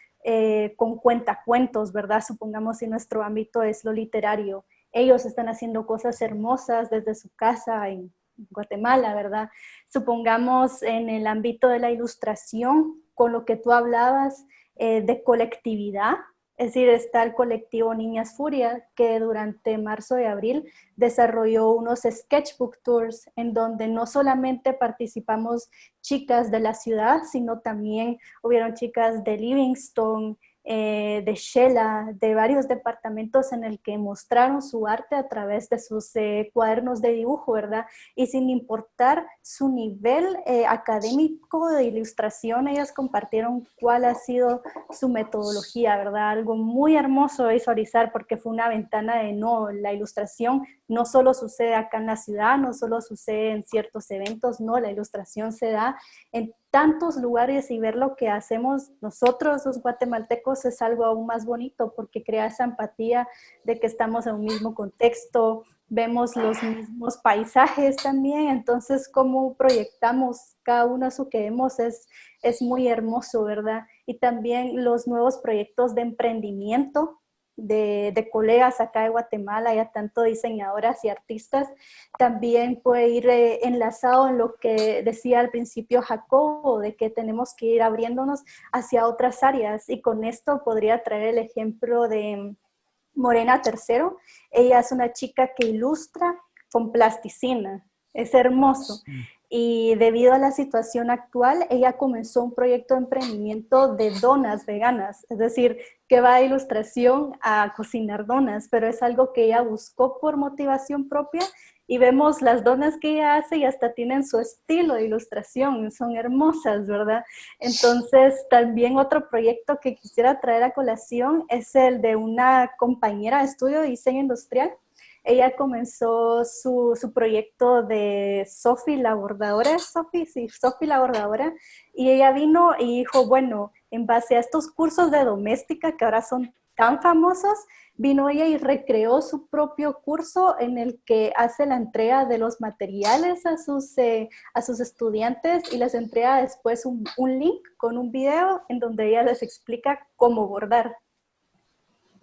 con cuentacuentos, ¿verdad? Supongamos si nuestro ámbito es lo literario. Ellos están haciendo cosas hermosas desde su casa en Guatemala, ¿verdad? Supongamos en el ámbito de la ilustración, con lo que tú hablabas, de colectividad, es decir, está el colectivo Niñas Furia, que durante marzo y abril desarrolló unos sketchbook tours en donde no solamente participamos chicas de la ciudad, sino también hubieron chicas de Livingston, de Shela, de varios departamentos en el que mostraron su arte a través de sus cuadernos de dibujo, ¿verdad? Y sin importar su nivel académico de ilustración, ellas compartieron cuál ha sido su metodología, ¿verdad? Algo muy hermoso de visualizar, porque fue una ventana de no, la ilustración no solo sucede acá en la ciudad, no solo sucede en ciertos eventos, no, la ilustración se da en tantos lugares, y ver lo que hacemos nosotros los guatemaltecos es algo aún más bonito, porque crea esa empatía de que estamos en un mismo contexto, vemos los mismos paisajes también, entonces cómo proyectamos cada uno eso que vemos es muy hermoso, ¿verdad? Y también los nuevos proyectos de emprendimiento de colegas acá de Guatemala, ya tanto diseñadoras y artistas, también puede ir enlazado en lo que decía al principio Jacobo, de que tenemos que ir abriéndonos hacia otras áreas, y con esto podría traer el ejemplo de Morena Tercero. Ella es una chica que ilustra con plasticina, es hermoso. Y debido a la situación actual, ella comenzó un proyecto de emprendimiento de donas veganas, es decir, que va de ilustración a cocinar donas, pero es algo que ella buscó por motivación propia, y vemos las donas que ella hace y hasta tienen su estilo de ilustración, son hermosas, ¿verdad? Entonces, también otro proyecto que quisiera traer a colación es el de una compañera de estudio de diseño industrial. Ella comenzó su proyecto de Sophie la bordadora, Sophie la bordadora, y ella vino y dijo, bueno, en base a estos cursos de doméstica que ahora son tan famosos, vino ella y recreó su propio curso en el que hace la entrega de los materiales a sus estudiantes, y les entrega después un link con un video en donde ella les explica cómo bordar.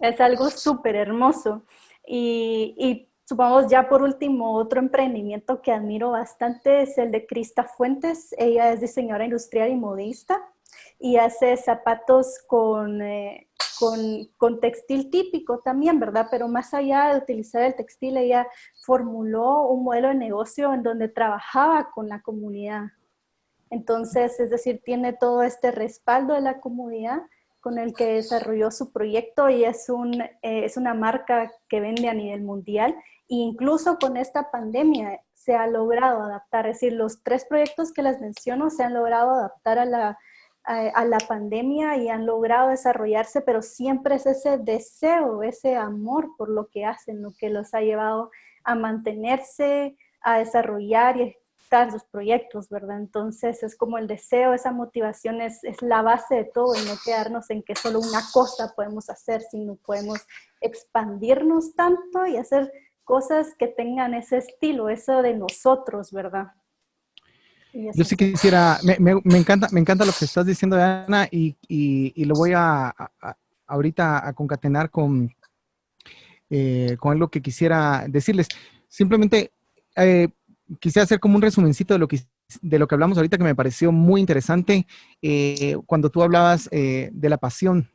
Es algo súper hermoso. Y supongamos ya por último, otro emprendimiento que admiro bastante es el de Crista Fuentes. Ella es diseñadora industrial y modista y hace zapatos con textil típico también, ¿verdad? Pero más allá de utilizar el textil, ella formuló un modelo de negocio en donde trabajaba con la comunidad. Entonces, es decir, tiene todo este respaldo de la comunidad con el que desarrolló su proyecto, y es una marca que vende a nivel mundial, e incluso con esta pandemia se ha logrado adaptar, es decir, los 3 proyectos que les menciono se han logrado adaptar a la pandemia y han logrado desarrollarse, pero siempre es ese deseo, ese amor por lo que hacen, lo que los ha llevado a mantenerse, a desarrollar y sus proyectos, ¿verdad? Entonces es como el deseo, esa motivación es la base de todo y no quedarnos en que solo una cosa podemos hacer, sino podemos expandirnos tanto y hacer cosas que tengan ese estilo, eso de nosotros, ¿verdad? Yo sí quisiera, me encanta lo que estás diciendo, Ana, y lo voy ahorita a concatenar con algo que quisiera decirles. Simplemente quisiera hacer como un resumencito de lo que hablamos ahorita, que me pareció muy interesante. Cuando tú hablabas de la pasión,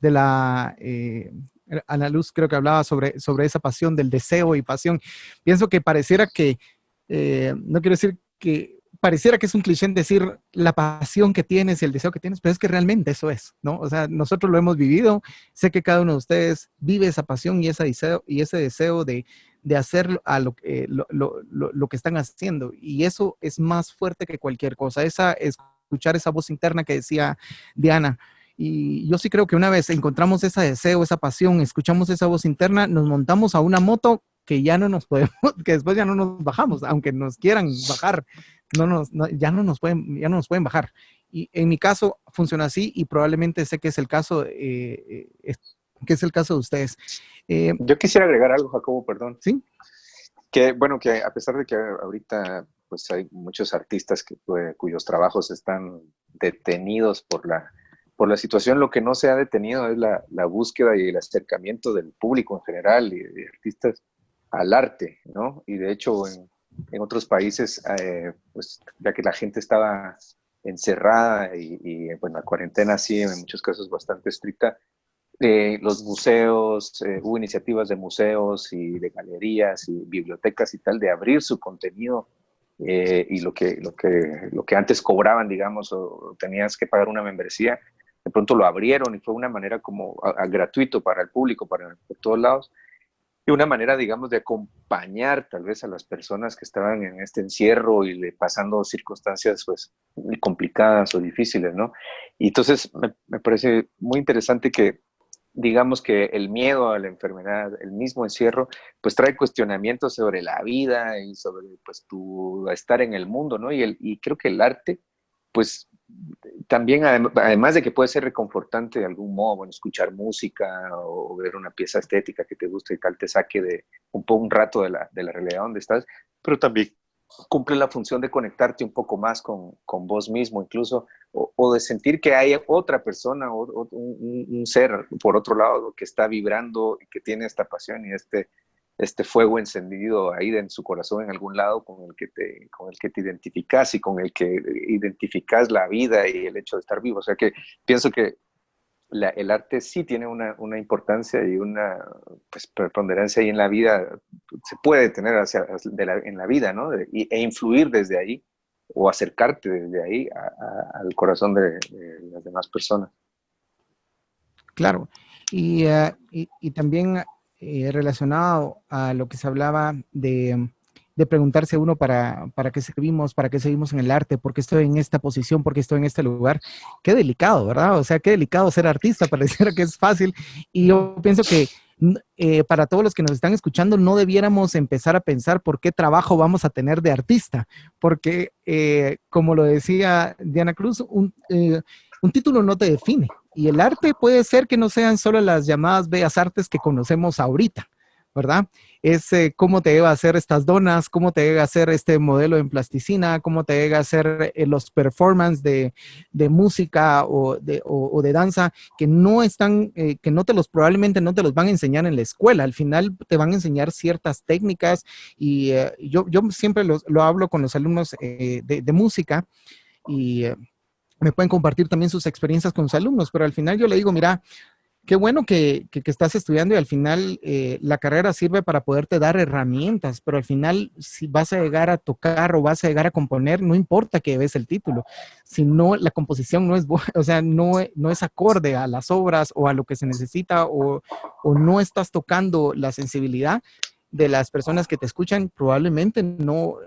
Ana Luz creo que hablaba sobre esa pasión, del deseo y pasión. Pienso que pareciera que, no quiero decir que, pareciera que es un cliché en decir la pasión que tienes y el deseo que tienes, pero es que realmente eso es, ¿no? O sea, nosotros lo hemos vivido, sé que cada uno de ustedes vive esa pasión y ese deseo de hacer lo que están haciendo, y eso es más fuerte que cualquier cosa, escuchar esa voz interna que decía Diana. Y yo sí creo que una vez encontramos ese deseo, esa pasión, escuchamos esa voz interna, nos montamos a una moto que ya no nos podemos, que después ya no nos bajamos, aunque nos quieran bajar, ya no nos pueden bajar. Y en mi caso funciona así, y probablemente sé que es el caso, que es el caso de ustedes. Yo quisiera agregar algo, Jacobo, perdón. Sí. Que bueno, que a pesar de que ahorita pues hay muchos artistas cuyos trabajos están detenidos por la situación, lo que no se ha detenido es la búsqueda y el acercamiento del público en general y de artistas al arte, ¿no? Y de hecho en otros países, pues ya que la gente estaba encerrada y bueno, la cuarentena sí, en muchos casos bastante estricta, los museos, hubo iniciativas de museos y de galerías y bibliotecas y tal, de abrir su contenido, y lo que antes cobraban, digamos, o tenías que pagar una membresía, de pronto lo abrieron y fue una manera como gratuito para el público, por todos lados, y una manera, digamos, de acompañar tal vez a las personas que estaban en este encierro y pasando circunstancias pues muy complicadas o difíciles, ¿no? Y entonces me parece muy interesante que digamos que el miedo a la enfermedad, el mismo encierro, pues trae cuestionamientos sobre la vida y sobre pues tu estar en el mundo, ¿no? Y creo que el arte, pues también, además de que puede ser reconfortante de algún modo, bueno, escuchar música o ver una pieza estética que te guste y tal, te saque de un rato de la realidad donde estás, pero también cumple la función de conectarte un poco más con vos mismo, incluso, o de sentir que hay otra persona, un ser por otro lado que está vibrando y que tiene esta pasión y este fuego encendido ahí en su corazón en algún lado con el que te identificas y con el que identificas la vida y el hecho de estar vivo. O sea que pienso que el arte sí tiene una importancia y una pues, preponderancia ahí en la vida, se puede tener en la vida, ¿no? E influir desde ahí o acercarte desde ahí al corazón de las demás personas. Claro, y también relacionado a lo que se hablaba de preguntarse uno para qué seguimos en el arte, por qué estoy en esta posición, por qué estoy en este lugar. Qué delicado, ¿verdad? O sea, qué delicado ser artista, pareciera que es fácil. Y yo pienso que para todos los que nos están escuchando, no debiéramos empezar a pensar por qué trabajo vamos a tener de artista, porque como lo decía Diana Cruz, un título no te define. Y el arte puede ser que no sean solo las llamadas bellas artes que conocemos ahorita, ¿verdad? Es cómo te debe hacer estas donas, cómo te debe hacer este modelo en plasticina, cómo te debe hacer los performances de música o de danza, que no están, probablemente no te los van a enseñar en la escuela. Al final te van a enseñar ciertas técnicas, y yo siempre lo hablo con los alumnos de música, y me pueden compartir también sus experiencias con sus alumnos, pero al final yo le digo, mira, qué bueno que estás estudiando, y al final la carrera sirve para poderte dar herramientas, pero al final si vas a llegar a tocar o vas a llegar a componer, no importa que ves el título, si no, la composición no es buena, o sea, no es acorde a las obras o a lo que se necesita, o no estás tocando la sensibilidad de las personas que te escuchan, probablemente no...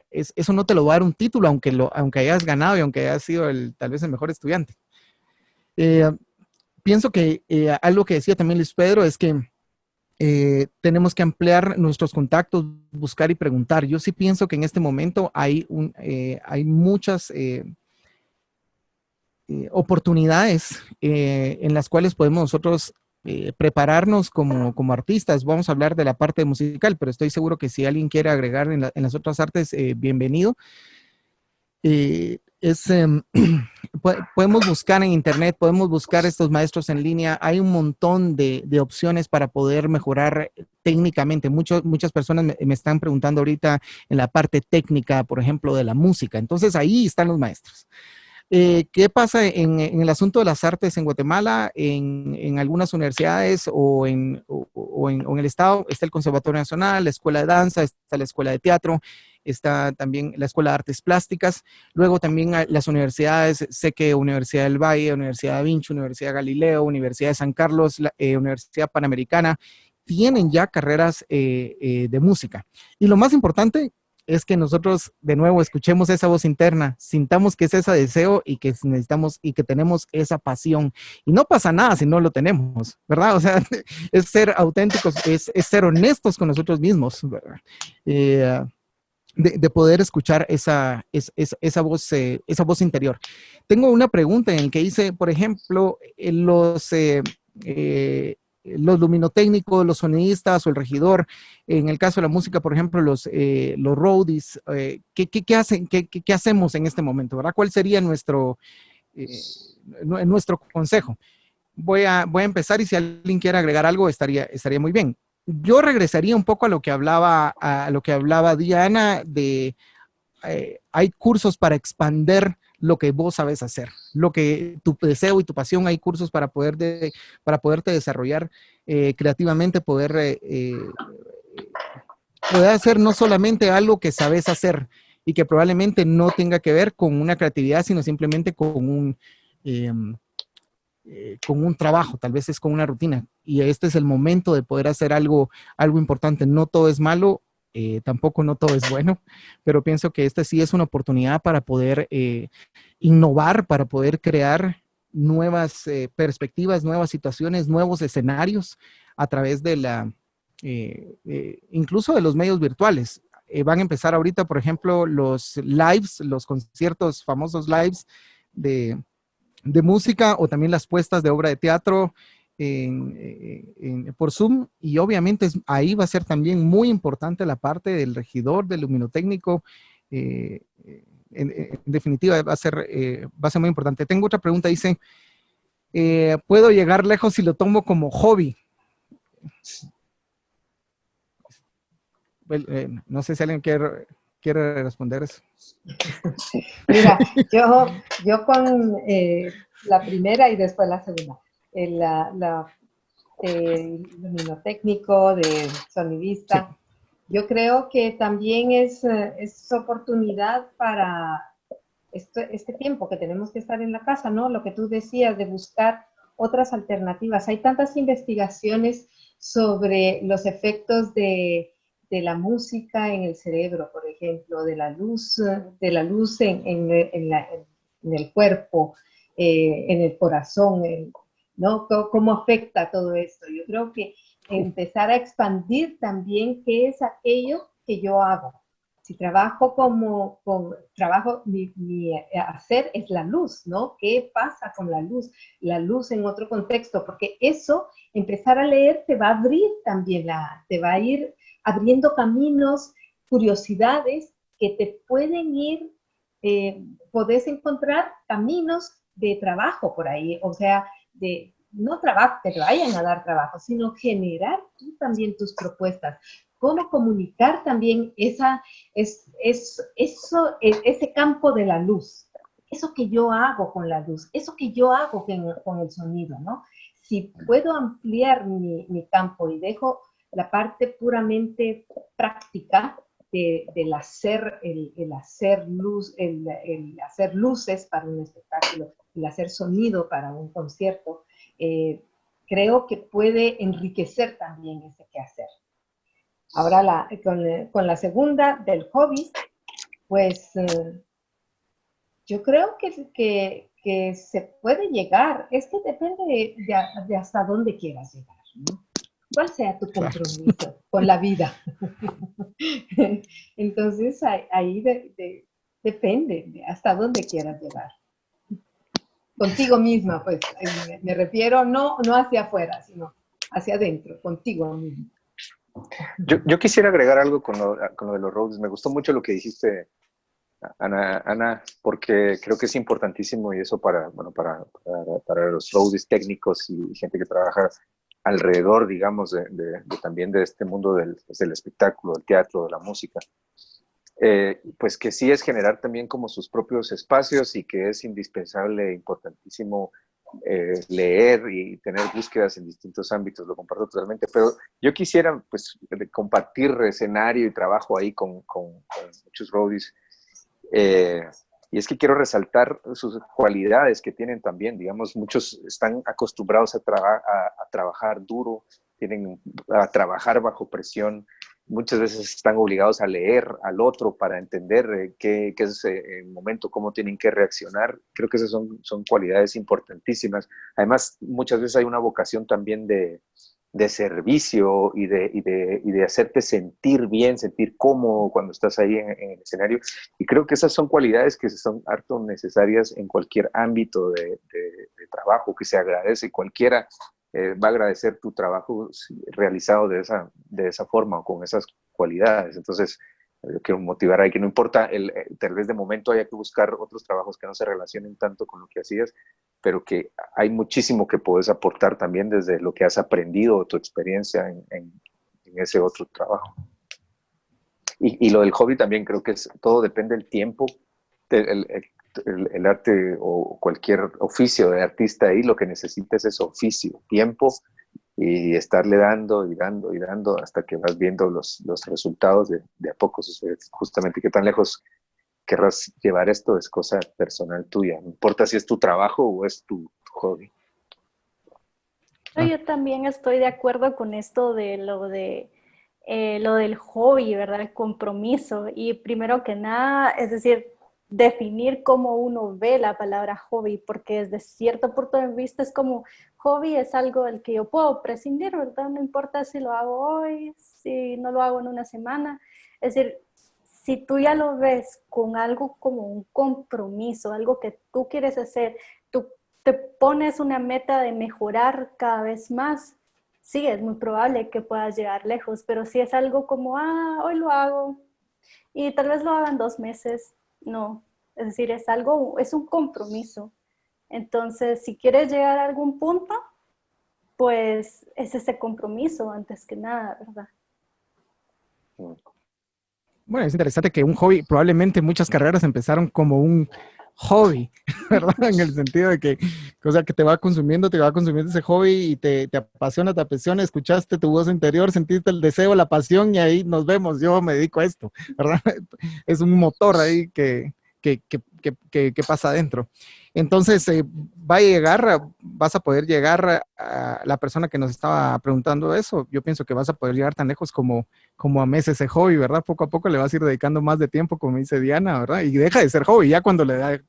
eso no te lo va a dar un título, aunque hayas ganado y aunque hayas sido tal vez el mejor estudiante. Pienso que algo que decía también Luis Pedro es que tenemos que ampliar nuestros contactos, buscar y preguntar. Yo sí pienso que en este momento hay muchas oportunidades en las cuales podemos nosotros prepararnos como artistas. Vamos a hablar de la parte musical, pero estoy seguro que si alguien quiere agregar en las otras artes, bienvenido. Podemos buscar en internet, podemos buscar estos maestros en línea. Hay un montón de opciones para poder mejorar técnicamente. Muchas personas me están preguntando ahorita en la parte técnica, por ejemplo, de la música. Entonces ahí están los maestros. ¿Qué pasa en el asunto de las artes en Guatemala? En algunas universidades o en el estado está el Conservatorio Nacional, la Escuela de Danza, está la Escuela de Teatro, está también la Escuela de Artes Plásticas. Luego también las universidades, sé que Universidad del Valle, Universidad Da Vinci, Universidad Galileo, Universidad de San Carlos, Universidad Panamericana, tienen ya carreras de música. Y lo más importante es que nosotros de nuevo escuchemos esa voz interna, sintamos que es ese deseo y que necesitamos y que tenemos esa pasión. Y no pasa nada si no lo tenemos, ¿verdad? O sea, es ser auténticos, es ser honestos con nosotros mismos, ¿verdad? De poder escuchar esa voz interior. Tengo una pregunta en el que dice, por ejemplo, los luminotécnicos, los sonidistas o el regidor, en el caso de la música, por ejemplo, los roadies, ¿qué hacen, qué hacemos en este momento, ¿verdad? ¿Cuál sería nuestro consejo? Voy a empezar y si alguien quiere agregar algo, estaría muy bien. Yo regresaría un poco a lo que hablaba Diana hay cursos para expander lo que vos sabes hacer, lo que tu deseo y tu pasión, hay cursos para poderte desarrollar creativamente, poder hacer no solamente algo que sabes hacer y que probablemente no tenga que ver con una creatividad, sino simplemente con un trabajo, tal vez es con una rutina. Y este es el momento de poder hacer algo importante. No todo es malo, tampoco no todo es bueno, pero pienso que esta sí es una oportunidad para poder innovar, para poder crear nuevas perspectivas, nuevas situaciones, nuevos escenarios a través de incluso de los medios virtuales. Van a empezar ahorita, por ejemplo, los lives, los conciertos, famosos lives de música o también las puestas de obra de teatro por Zoom, y obviamente ahí va a ser también muy importante la parte del regidor, del luminotécnico. En definitiva va a ser muy importante. Tengo otra pregunta, dice, ¿puedo llegar lejos si lo tomo como hobby? Well, no sé si alguien quiere responder eso. Mira, yo con la primera y después la segunda. Luminotécnico, de sonidista. Sí. Yo creo que también es oportunidad para este tiempo que tenemos que estar en la casa, ¿no? Lo que tú decías de buscar otras alternativas. Hay tantas investigaciones sobre los efectos de la música en el cerebro, por ejemplo, de la luz en el cuerpo, en el corazón, ¿no? ¿Cómo afecta todo esto? Yo creo que empezar a expandir también qué es aquello que yo hago. Si trabajo mi hacer es la luz, ¿no? ¿Qué pasa con la luz? La luz en otro contexto, porque eso, empezar a leer te va a abrir también, te va a ir abriendo caminos, curiosidades que te pueden ir, podés encontrar caminos de trabajo por ahí, o sea, no trabajo, que te vayan a dar trabajo, sino generar tú también tus propuestas. Cómo comunicar también ese campo de la luz, eso que yo hago con la luz, eso que yo hago con el sonido, ¿no? Si puedo ampliar mi campo y dejo la parte puramente práctica del hacer, el hacer luz, el hacer luces para un espectáculo, el hacer sonido para un concierto, creo que puede enriquecer también ese quehacer. Ahora, con la segunda del hobby, pues yo creo que se puede llegar. Es que depende de hasta dónde quieras llegar, ¿no? ¿Cuál sea tu Claro. compromiso con la vida? Entonces, ahí depende de hasta dónde quieras llegar. Contigo misma, pues, me refiero no hacia afuera, sino hacia adentro, contigo misma. Yo quisiera agregar algo con lo de los roads. Me gustó mucho lo que dijiste, Ana, porque creo que es importantísimo y eso para los roadies técnicos y gente que trabaja alrededor, digamos, también de este mundo del espectáculo, del teatro, de la música. Pues que sí es generar también como sus propios espacios y que es indispensable, importantísimo leer y tener búsquedas en distintos ámbitos, lo comparto totalmente, pero yo quisiera pues compartir escenario y trabajo ahí con muchos roadies, y es que quiero resaltar sus cualidades que tienen también, digamos, muchos están acostumbrados a trabajar duro, a trabajar bajo presión, muchas veces están obligados a leer al otro para entender qué es el momento, cómo tienen que reaccionar. Creo que esas son cualidades importantísimas. Además, muchas veces hay una vocación también de servicio y de hacerte sentir bien, sentir cómodo cuando estás ahí en el escenario. Y creo que esas son cualidades que son harto necesarias en cualquier ámbito de trabajo, que se agradece. Cualquiera va a agradecer tu trabajo realizado de esa forma o con esas cualidades. Entonces, yo quiero motivar a que no importa, tal vez de momento haya que buscar otros trabajos que no se relacionen tanto con lo que hacías, pero que hay muchísimo que puedes aportar también desde lo que has aprendido o tu experiencia en ese otro trabajo. Y lo del hobby también creo que todo depende del tiempo. El arte o cualquier oficio de artista ahí lo que necesita es ese oficio, tiempo y estarle dando y dando y dando hasta que vas viendo los resultados de a poco. Justamente qué tan lejos querrás llevar esto es cosa personal tuya. No importa si es tu trabajo o es tu hobby. Yo también estoy de acuerdo con esto de lo del hobby, ¿verdad? El compromiso. Y primero que nada, es decir, definir cómo uno ve la palabra hobby, porque desde cierto punto de vista es como, hobby es algo del que yo puedo prescindir, ¿verdad? No importa si lo hago hoy, si no lo hago en una semana. Es decir, si tú ya lo ves con algo como un compromiso, algo que tú quieres hacer, tú te pones una meta de mejorar cada vez más, sí, es muy probable que puedas llegar lejos, pero si es algo como, hoy lo hago y tal vez lo hagan 2 meses, no. Es decir, es un compromiso. Entonces, si quieres llegar a algún punto, pues es ese compromiso antes que nada, ¿verdad? Bueno, es interesante que un hobby, probablemente muchas carreras empezaron como un hobby, ¿verdad? En el sentido de que, o sea, que te va consumiendo ese hobby y te apasiona, escuchaste tu voz interior, sentiste el deseo, la pasión y ahí nos vemos, yo me dedico a esto, ¿verdad? Es un motor ahí que pasa adentro. Entonces, vas a poder llegar a la persona que nos estaba preguntando eso. Yo pienso que vas a poder llegar tan lejos como a meses ese hobby, ¿verdad? Poco a poco le vas a ir dedicando más de tiempo, como dice Diana, ¿verdad? Y deja de ser hobby, ya cuando ya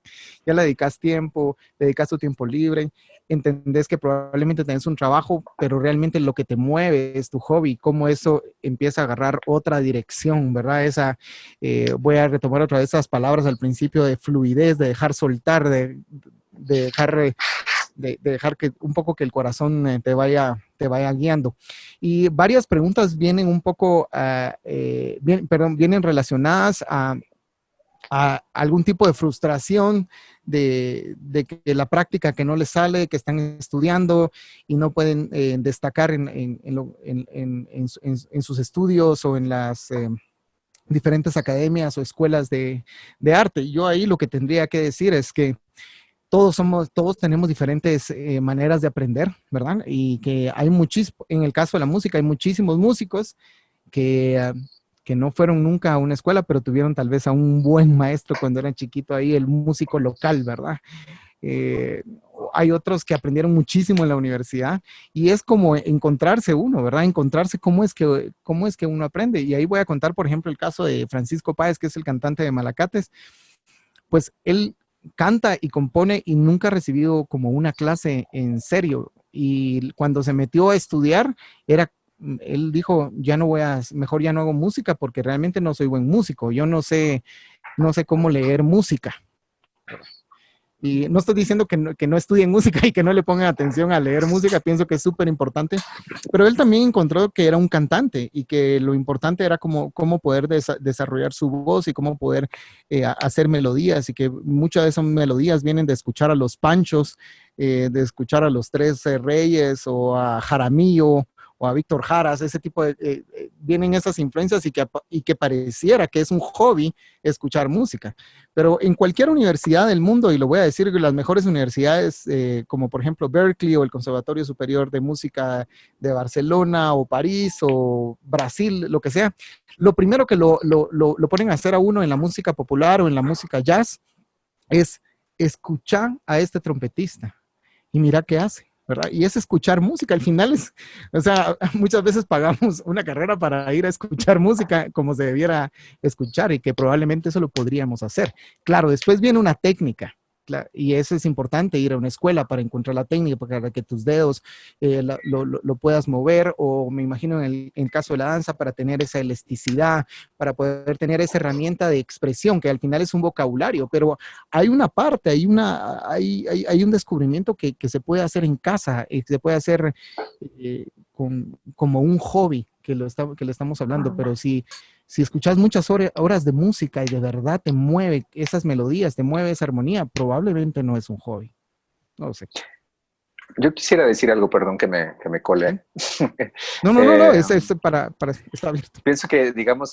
le dedicas tiempo, dedicas tu tiempo libre, entendés que probablemente tenés un trabajo, pero realmente lo que te mueve es tu hobby, cómo eso empieza a agarrar otra dirección, ¿verdad? Voy a retomar otra vez esas palabras al principio de fluidez, de dejar soltar, de dejar que un poco que el corazón te vaya guiando. Y varias preguntas vienen un poco, vienen relacionadas a algún tipo de frustración de que la práctica que no les sale, que están estudiando y no pueden destacar en sus estudios o en las diferentes academias o escuelas de arte. Y yo ahí lo que tendría que decir es que todos tenemos diferentes maneras de aprender, ¿verdad? Y que en el caso de la música, hay muchísimos músicos que no fueron nunca a una escuela, pero tuvieron tal vez a un buen maestro cuando eran chiquitos ahí, el músico local, ¿verdad? Hay otros que aprendieron muchísimo en la universidad y es como encontrarse uno, ¿verdad? Encontrarse cómo es que uno aprende. Y ahí voy a contar, por ejemplo, el caso de Francisco Páez, que es el cantante de Malacates. Pues él canta y compone y nunca ha recibido como una clase en serio. Y cuando se metió a estudiar, era él dijo, mejor ya no hago música porque realmente no soy buen músico. Yo no sé cómo leer música. Y no estoy diciendo que no estudien música y que no le pongan atención a leer música, pienso que es súper importante, pero él también encontró que era un cantante y que lo importante era cómo poder desarrollar su voz y cómo poder hacer melodías, y que muchas de esas melodías vienen de escuchar a los Panchos, de escuchar a los Tres Reyes o a Jaramillo o a Víctor Jaras, ese tipo vienen esas influencias, y que pareciera que es un hobby escuchar música. Pero en cualquier universidad del mundo, y lo voy a decir, las mejores universidades, como por ejemplo Berkeley o el Conservatorio Superior de Música de Barcelona o París o Brasil, lo que sea, lo primero que lo ponen a hacer a uno en la música popular o en la música jazz es escuchar a este trompetista y mira qué hace, ¿verdad? Y es escuchar música. Al final o sea, muchas veces pagamos una carrera para ir a escuchar música como se debiera escuchar, y que probablemente eso lo podríamos hacer. Claro, después viene una técnica, y eso es importante, ir a una escuela para encontrar la técnica, para que tus dedos lo puedas mover, o me imagino en el caso de la danza, para tener esa elasticidad, para poder tener esa herramienta de expresión, que al final es un vocabulario, pero hay una parte, hay un descubrimiento que se puede hacer en casa, y se puede hacer como un hobby, que le estamos hablando, pero si escuchas muchas horas de música y de verdad te mueve esas melodías, te mueve esa armonía, probablemente no es un hobby. No lo sé. Yo quisiera decir algo, perdón que me colé. No, es para está abierto. Pienso que, digamos,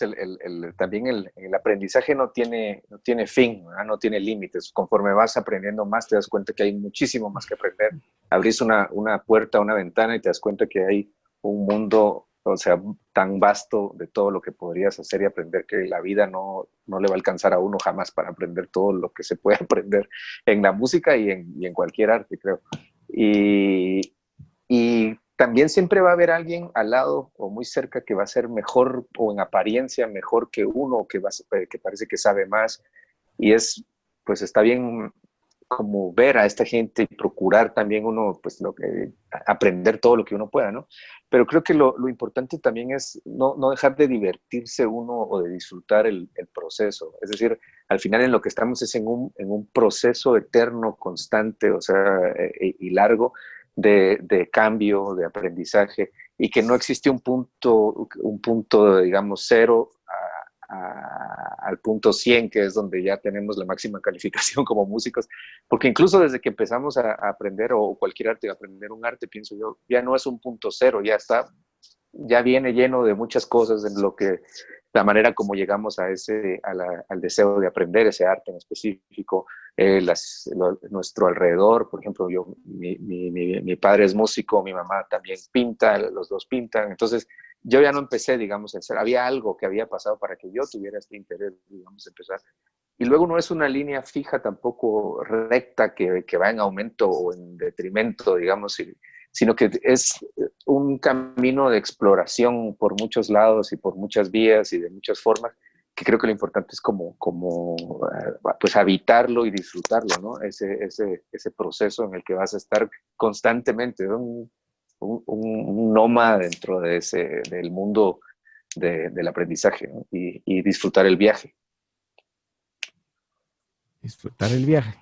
también el aprendizaje no tiene fin, ¿verdad? No tiene límites. Conforme vas aprendiendo más, te das cuenta que hay muchísimo más que aprender. Abrís una puerta, una ventana, y te das cuenta que hay un mundo, o sea, tan vasto de todo lo que podrías hacer y aprender, que la vida no le va a alcanzar a uno jamás para aprender todo lo que se puede aprender en la música y en cualquier arte, creo. Y también siempre va a haber alguien al lado o muy cerca que va a ser mejor, o en apariencia mejor que uno, que parece que sabe más. Y pues está bien como ver a esta gente y procurar también uno, pues aprender todo lo que uno pueda, ¿no? Pero creo que lo importante también es no dejar de divertirse uno o de disfrutar el proceso. Es decir, al final en lo que estamos es en un proceso eterno, constante, o sea, y largo, de cambio, de aprendizaje, y que no existe un punto, digamos, cero al punto 100, que es donde ya tenemos la máxima calificación como músicos, porque incluso desde que empezamos a aprender, o cualquier arte, a aprender un arte, pienso yo, ya no es un punto cero, ya viene lleno de muchas cosas, en la manera como llegamos al deseo de aprender ese arte en específico, nuestro alrededor. Por ejemplo, mi padre es músico, mi mamá también pinta, los dos pintan, entonces yo ya no empecé, digamos, había algo que había pasado para que yo tuviera este interés, digamos, empezar. Y luego no es una línea fija tampoco recta que va en aumento o en detrimento, digamos, sino que es un camino de exploración por muchos lados y por muchas vías y de muchas formas, que creo que lo importante es como pues habitarlo y disfrutarlo, ¿no? Ese proceso en el que vas a estar constantemente, ¿no? Un nómada dentro del mundo del aprendizaje, ¿no? Y disfrutar el viaje. Disfrutar el viaje.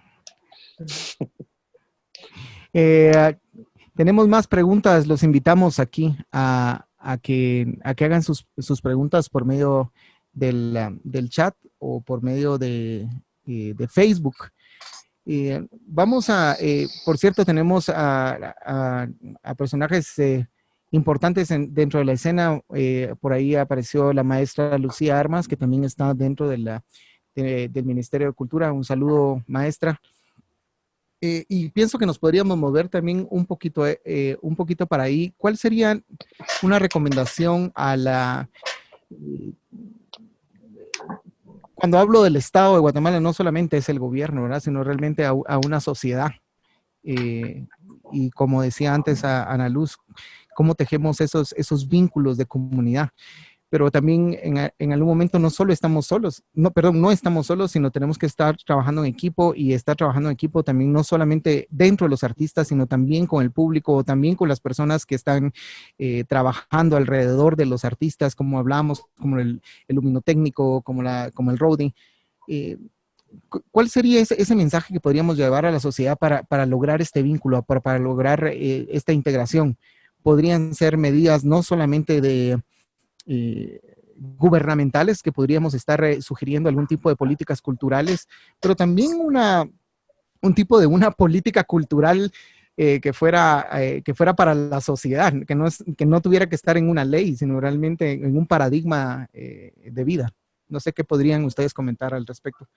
Tenemos más preguntas, los invitamos aquí a que hagan sus preguntas por medio del chat o por medio de Facebook. Vamos por cierto, tenemos a personajes importantes dentro de la escena. Por ahí apareció la maestra Lucía Armas, que también está dentro del Ministerio de Cultura. Un saludo, maestra. Y pienso que nos podríamos mover también un poquito para ahí. ¿Cuál sería una recomendación cuando hablo del Estado de Guatemala, no solamente es el gobierno, ¿verdad? Sino realmente a una sociedad? Y como decía antes a Ana Luz, cómo tejemos esos vínculos de comunidad. pero también en algún momento no solo estamos solos, no, perdón, no estamos solos, sino tenemos que estar trabajando en equipo y estar trabajando en equipo también no solamente dentro de los artistas, sino también con el público o también con las personas que están trabajando alrededor de los artistas, como hablamos, como el luminotécnico, como el roadie. ¿Cuál sería ese mensaje que podríamos llevar a la sociedad para lograr este vínculo, para lograr esta integración? Podrían ser medidas no solamente de gubernamentales, que podríamos estar sugiriendo algún tipo de políticas culturales, pero también un tipo de una política cultural que fuera para la sociedad, que no tuviera que estar en una ley, sino realmente en un paradigma de vida. No sé qué podrían ustedes comentar al respecto.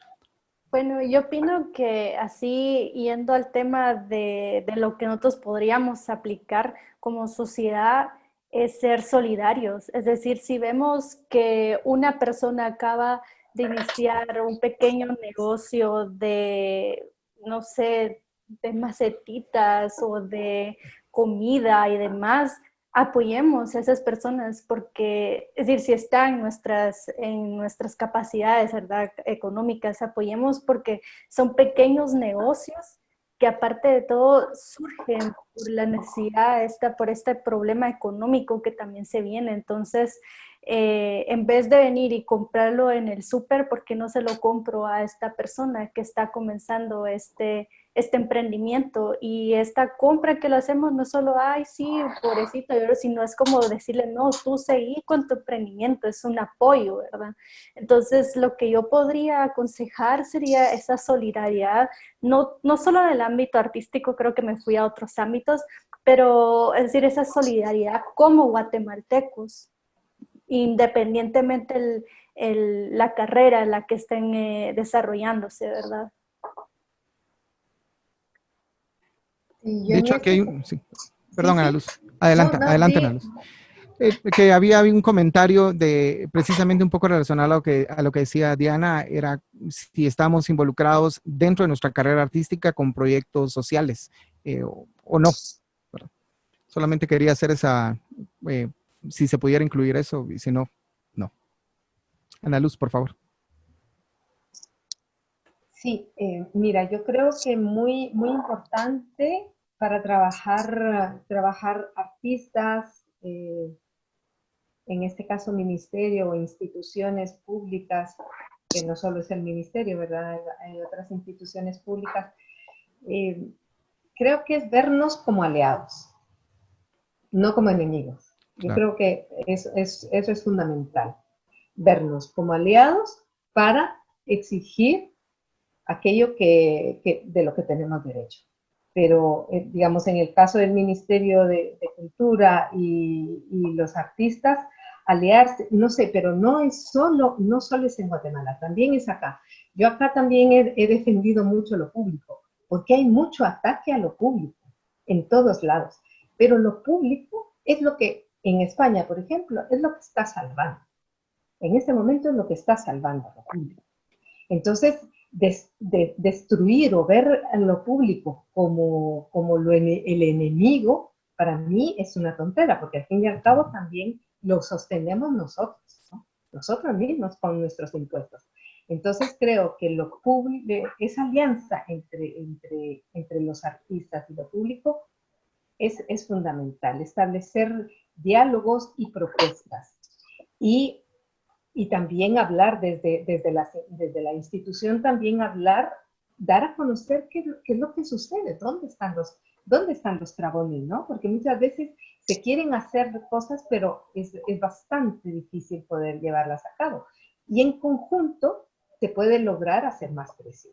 Bueno, yo opino que así, yendo al tema de lo que nosotros podríamos aplicar como sociedad, es ser solidarios. Es decir, si vemos que una persona acaba de iniciar un pequeño negocio de, no sé, de macetitas o de comida y demás, apoyemos a esas personas porque, es decir, si está en nuestras capacidades, ¿verdad?, económicas, apoyemos porque son pequeños negocios que aparte de todo surgen por la necesidad, por este problema económico que también se viene. Entonces, en vez de venir y comprarlo en el súper, ¿por qué no se lo compro a esta persona que está comenzando este emprendimiento? Y esta compra que lo hacemos no solo, ay, sí, pobrecito, sino es como decirle, no, tú seguí con tu emprendimiento, es un apoyo, ¿verdad? Entonces, lo que yo podría aconsejar sería esa solidaridad, no solo en el ámbito artístico, creo que me fui a otros ámbitos, pero es decir, esa solidaridad como guatemaltecos, independientemente la carrera en la que estén desarrollándose, ¿verdad? De hecho, aquí hay un... Sí. Perdón, Sí, Ana sí. Luz. Adelante, No, adelante, Ana di. Luz. Que había un comentario de precisamente un poco relacionado a lo que decía Diana, era si estamos involucrados dentro de nuestra carrera artística con proyectos sociales o no. ¿Verdad? Solamente quería hacer si se pudiera incluir eso, y si no, no. Ana Luz, por favor. Sí, mira, yo creo que muy, muy importante para trabajar artistas, en este caso ministerio o instituciones públicas, que no solo es el ministerio, ¿verdad? Hay otras instituciones públicas. Creo que es vernos como aliados, no como enemigos. Yo Claro. creo que eso es fundamental, vernos como aliados para exigir aquello de lo que tenemos derecho. Pero, digamos, en el caso del Ministerio de Cultura y los artistas, aliarse, no sé, pero no solo es en Guatemala, también es acá. Yo acá también he defendido mucho lo público, porque hay mucho ataque a lo público en todos lados. Pero lo público es lo que, en España, por ejemplo, es lo que está salvando. En este momento es lo que está salvando a lo público. Entonces, destruir o ver a lo público como el enemigo, para mí es una tontera, porque al fin y al cabo también lo sostenemos nosotros, ¿no? Nosotros mismos con nuestros impuestos. Entonces creo que lo público, esa alianza entre los artistas y lo público es fundamental, establecer diálogos y propuestas. Y también hablar desde la institución, también hablar, dar a conocer qué es lo que sucede, dónde están los trabones, ¿no? Porque muchas veces se quieren hacer cosas, pero es bastante difícil poder llevarlas a cabo. Y en conjunto se puede lograr hacer más presión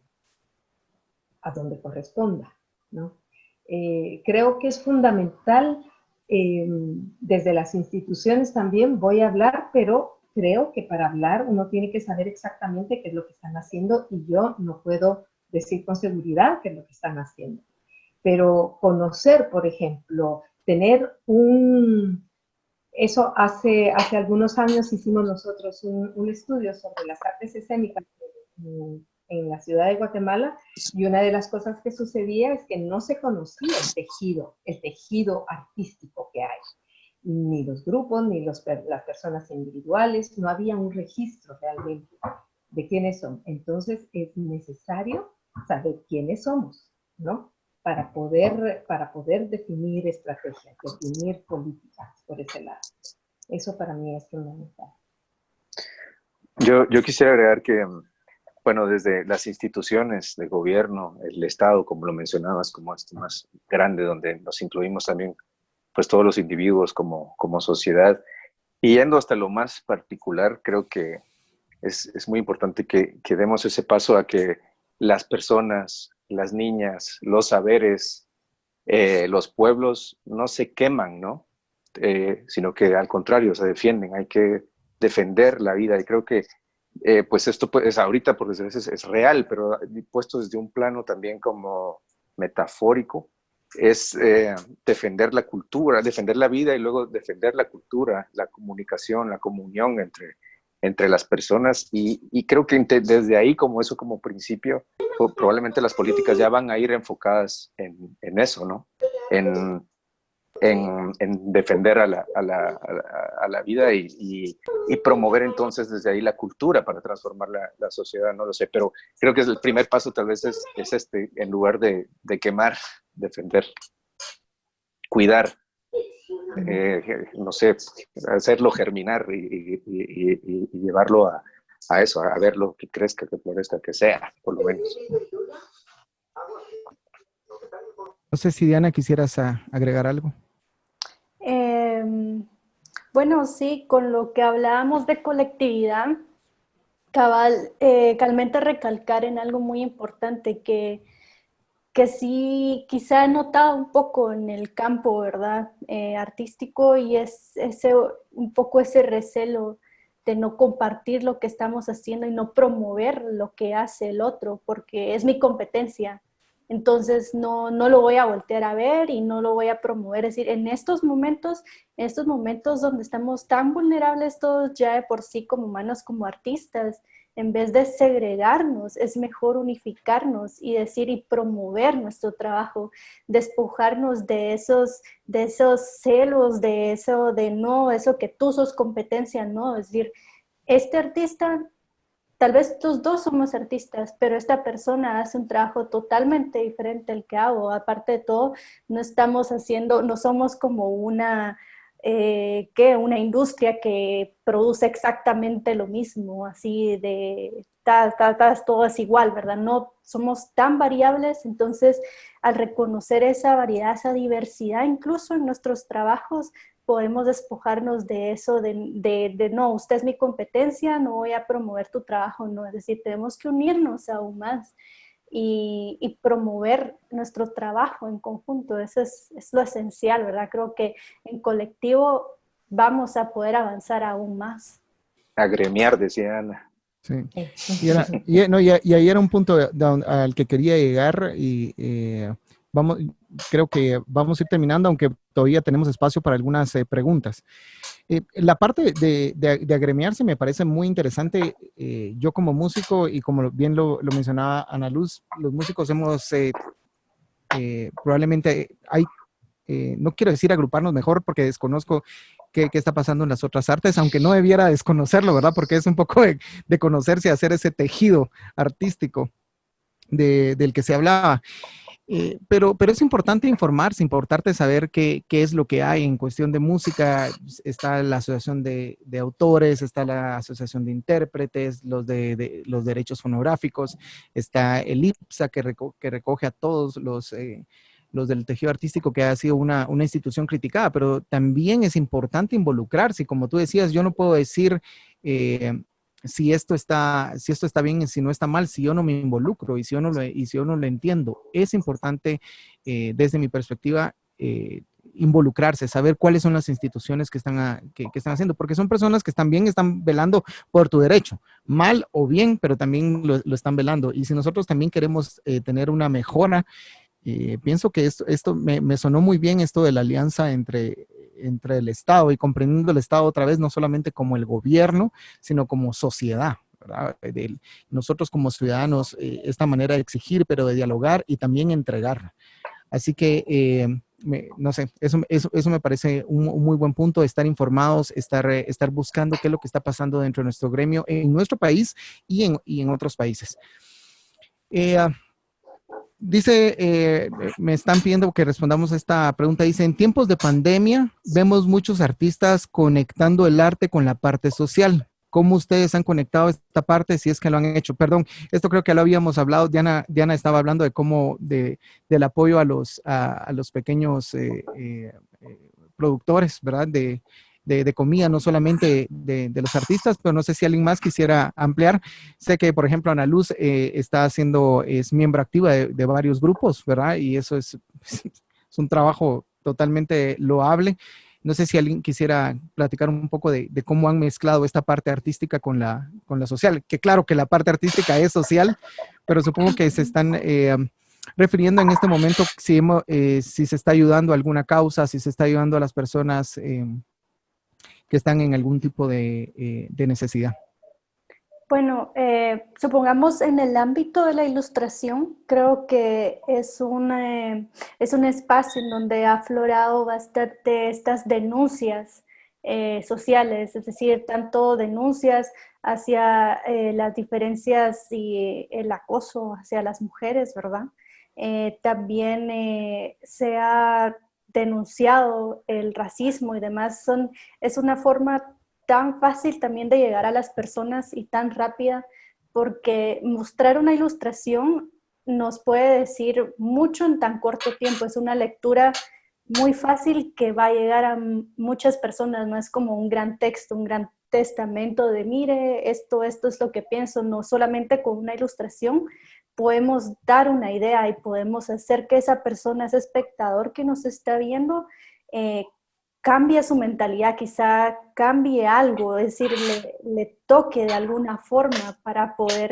a donde corresponda, ¿no? Creo que es fundamental, desde las instituciones también voy a hablar, pero creo que para hablar uno tiene que saber exactamente qué es lo que están haciendo y yo no puedo decir con seguridad qué es lo que están haciendo. Pero conocer, por ejemplo, eso hace algunos años hicimos nosotros un estudio sobre las artes escénicas en la ciudad de Guatemala, y una de las cosas que sucedía es que no se conocía el tejido artístico que hay. ni los grupos, ni las personas individuales, no había un registro realmente de quiénes son. Entonces es necesario saber quiénes somos, ¿no? Para poder definir estrategias, definir políticas por ese lado. Eso para mí es fundamental. Yo quisiera agregar que, bueno, desde las instituciones de gobierno, el Estado, como lo mencionabas, como esto más grande, donde nos incluimos también, pues todos los individuos como sociedad, y yendo hasta lo más particular, creo que es muy importante que demos ese paso a que las personas, las niñas, los saberes, los pueblos no se queman, ¿no? Sino que al contrario, se defienden. Hay que defender la vida, y creo que pues esto pues, ahorita por desgracia es real, pero puesto desde un plano también como metafórico, es defender la cultura, defender la vida y luego defender la cultura, la comunicación, la comunión entre las personas, y creo que desde ahí, como eso como principio, probablemente las políticas ya van a ir enfocadas en eso, ¿no? En defender a la vida y promover entonces desde ahí la cultura para transformar la sociedad, no lo sé, pero creo que el primer paso tal vez es este, en lugar de quemar, defender, cuidar, no sé, hacerlo germinar y llevarlo a eso, a verlo, que crezca, que florezca, que sea, por lo menos. No sé si Diana quisieras agregar algo. Bueno, sí, con lo que hablábamos de colectividad, calmente recalcar en algo muy importante que sí quizá he notado un poco en el campo, ¿verdad? Artístico, y es un poco ese recelo de no compartir lo que estamos haciendo y no promover lo que hace el otro, porque es mi competencia. Entonces no lo voy a voltear a ver y no lo voy a promover. Es decir, en estos momentos donde estamos tan vulnerables todos ya de por sí como humanos, como artistas, en vez de segregarnos, es mejor unificarnos y decir y promover nuestro trabajo, despojarnos de esos celos, de eso que tú sos competencia, no, es decir, este artista, tal vez los dos somos artistas, pero esta persona hace un trabajo totalmente diferente al que hago. Aparte de todo, no somos como una industria que produce exactamente lo mismo, así de todo es igual, ¿verdad? No somos tan variables, entonces al reconocer esa variedad, esa diversidad incluso en nuestros trabajos, podemos despojarnos de eso, de no, usted es mi competencia, no voy a promover tu trabajo, no, es decir, tenemos que unirnos aún más y promover nuestro trabajo en conjunto. Eso es lo esencial, ¿verdad? Creo que en colectivo vamos a poder avanzar aún más. Agremiar, decía Ana. Sí. Y ahí era un punto al que quería llegar y creo que vamos a ir terminando, aunque todavía tenemos espacio para algunas preguntas. La parte de agremiarse me parece muy interesante. Yo como músico, y como bien lo mencionaba Ana Luz, los músicos hemos probablemente no quiero decir agruparnos mejor porque desconozco qué está pasando en las otras artes, aunque no debiera desconocerlo, ¿verdad? Porque es un poco de conocerse y hacer ese tejido artístico del que se hablaba. Pero es importante informarse, importante saber qué es lo que hay en cuestión de música. Está la asociación de autores, está la asociación de intérpretes, los derechos fonográficos, está el IPSA que recoge a todos los del tejido artístico, que ha sido una institución criticada, pero también es importante involucrarse. Y como tú decías, yo no puedo decir si esto está bien y si no está mal, si yo no me involucro y si yo no lo entiendo. Es importante, desde mi perspectiva, involucrarse, saber cuáles son las instituciones que están haciendo, porque son personas que también están velando por tu derecho, mal o bien, pero también lo están velando. Y si nosotros también queremos tener una mejora, pienso que esto me sonó muy bien, esto de la alianza entre el Estado, y comprendiendo el Estado otra vez no solamente como el gobierno, sino como sociedad, ¿verdad? Nosotros como ciudadanos, esta manera de exigir, pero de dialogar y también entregar. Así que no sé, eso me parece un muy buen punto, estar informados, estar buscando qué es lo que está pasando dentro de nuestro gremio, en nuestro país y en otros países. Dice, me están pidiendo que respondamos a esta pregunta. Dice, en tiempos de pandemia vemos muchos artistas conectando el arte con la parte social. ¿Cómo ustedes han conectado esta parte, si es que lo han hecho? Perdón, esto creo que lo habíamos hablado. Diana estaba hablando de cómo, del apoyo a los pequeños productores, ¿verdad? De comida, no solamente de los artistas, pero no sé si alguien más quisiera ampliar. Sé que, por ejemplo, Ana Luz es miembro activa de varios grupos, ¿verdad? Y eso es un trabajo totalmente loable. No sé si alguien quisiera platicar un poco de cómo han mezclado esta parte artística con la social, que claro que la parte artística es social, pero supongo que se están refiriendo en este momento si se está ayudando a alguna causa, si se está ayudando a las personas que están en algún tipo de necesidad. Bueno, supongamos en el ámbito de la ilustración, creo que es un espacio en donde ha aflorado bastante estas denuncias sociales, es decir, tanto denuncias hacia las diferencias y el acoso hacia las mujeres, ¿verdad? También se ha denunciado el racismo y demás. Es una forma tan fácil también de llegar a las personas y tan rápida, porque mostrar una ilustración nos puede decir mucho en tan corto tiempo. Es una lectura muy fácil que va a llegar a muchas personas, no es como un gran texto, un gran testamento de mire, esto es lo que pienso. No, solamente con una ilustración podemos dar una idea y podemos hacer que esa persona, ese espectador que nos está viendo, cambie su mentalidad, quizá cambie algo, es decir, le toque de alguna forma para poder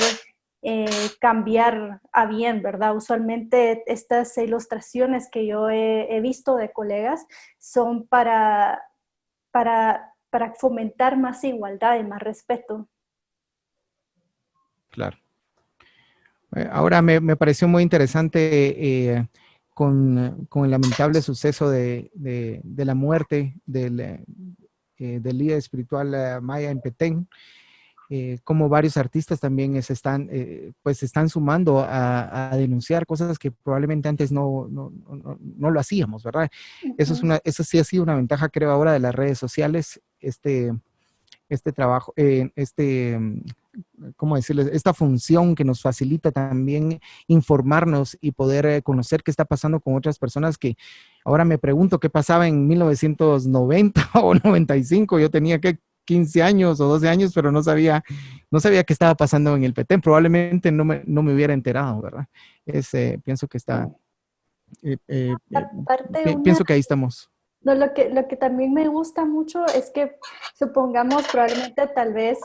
cambiar a bien, ¿verdad? Usualmente estas ilustraciones que yo he visto de colegas son para fomentar más igualdad y más respeto. Claro. Ahora me pareció muy interesante con el lamentable suceso de la muerte del líder espiritual maya en Petén, como varios artistas también se están sumando a denunciar cosas que probablemente antes no lo hacíamos, ¿verdad? Eso sí ha sido una ventaja, creo, ahora de las redes sociales, este trabajo, ¿cómo decirles? Esta función que nos facilita también informarnos y poder conocer qué está pasando con otras personas que ahora me pregunto qué pasaba en 1990 o 95. Yo tenía que 15 años o 12 años, pero no sabía qué estaba pasando en el Petén. Probablemente no me hubiera enterado, ¿verdad? Pienso que pienso que ahí estamos. No, lo que también me gusta mucho es que, supongamos, probablemente tal vez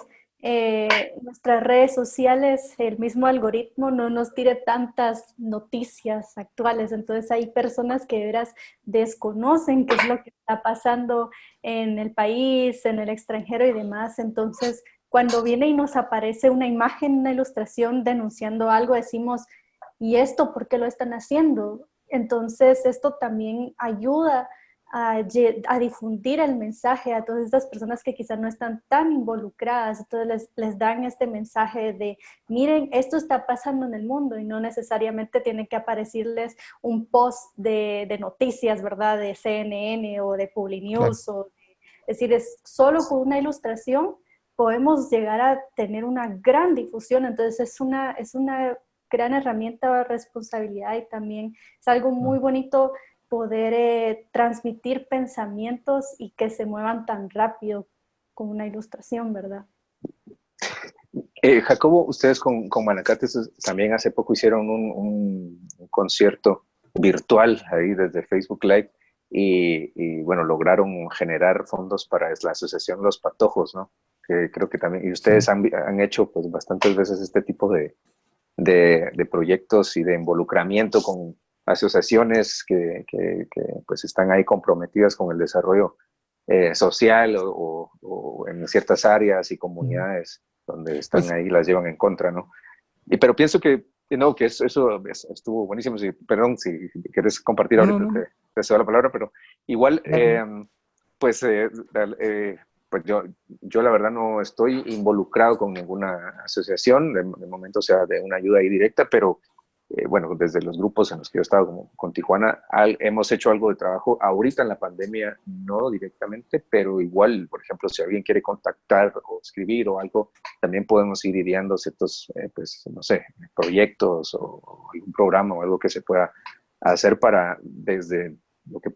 nuestras redes sociales, el mismo algoritmo no nos tire tantas noticias actuales. Entonces hay personas que de veras desconocen qué es lo que está pasando en el país, en el extranjero y demás. Entonces, cuando viene y nos aparece una imagen, una ilustración denunciando algo, decimos, ¿y esto por qué lo están haciendo? Entonces, esto también ayuda a difundir el mensaje a todas estas personas que quizás no están tan involucradas. Entonces les dan este mensaje de, miren, esto está pasando en el mundo, y no necesariamente tiene que aparecerles un post de noticias, ¿verdad? De CNN o de Publinews. Claro. Es decir, solo con una ilustración podemos llegar a tener una gran difusión. Entonces es una gran herramienta de responsabilidad, y también es algo muy bonito poder transmitir pensamientos y que se muevan tan rápido con una ilustración, ¿verdad? Jacobo, ustedes con Manacates también hace poco hicieron un concierto virtual ahí desde Facebook Live y bueno, lograron generar fondos para la asociación Los Patojos, ¿no? Que creo que también, y ustedes han hecho pues bastantes veces este tipo de proyectos y de involucramiento con asociaciones que pues están ahí comprometidas con el desarrollo social o en ciertas áreas y comunidades donde están pues, ahí, las llevan en contra, ¿no? Pero pienso que eso estuvo buenísimo. Perdón, si quieres compartir ahorita. te cedo la palabra, pero igual, Claro. pues, pues yo la verdad no estoy involucrado con ninguna asociación, de momento, o sea, de una ayuda ahí directa, pero bueno, desde los grupos en los que yo he estado como, con Tijuana, hemos hecho algo de trabajo. Ahorita en la pandemia no directamente, pero igual, por ejemplo, si alguien quiere contactar o escribir o algo, también podemos ir ideando ciertos, pues, no sé, proyectos o algún programa o algo que se pueda hacer para, desde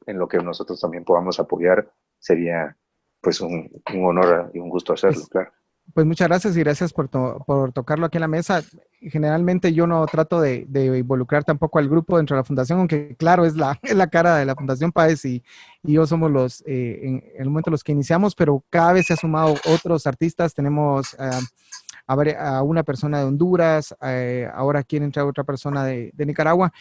en lo que nosotros también podamos apoyar, sería pues un honor y un gusto hacerlo, Pues, claro. pues muchas gracias y gracias por tocarlo aquí en la mesa. Generalmente yo no trato de involucrar tampoco al grupo dentro de la fundación, aunque claro, es la cara de la Fundación Páez y yo somos en el momento los que iniciamos, pero cada vez se ha sumado otros artistas. Tenemos a una persona de Honduras, ahora quiere entrar otra persona de Nicaragua.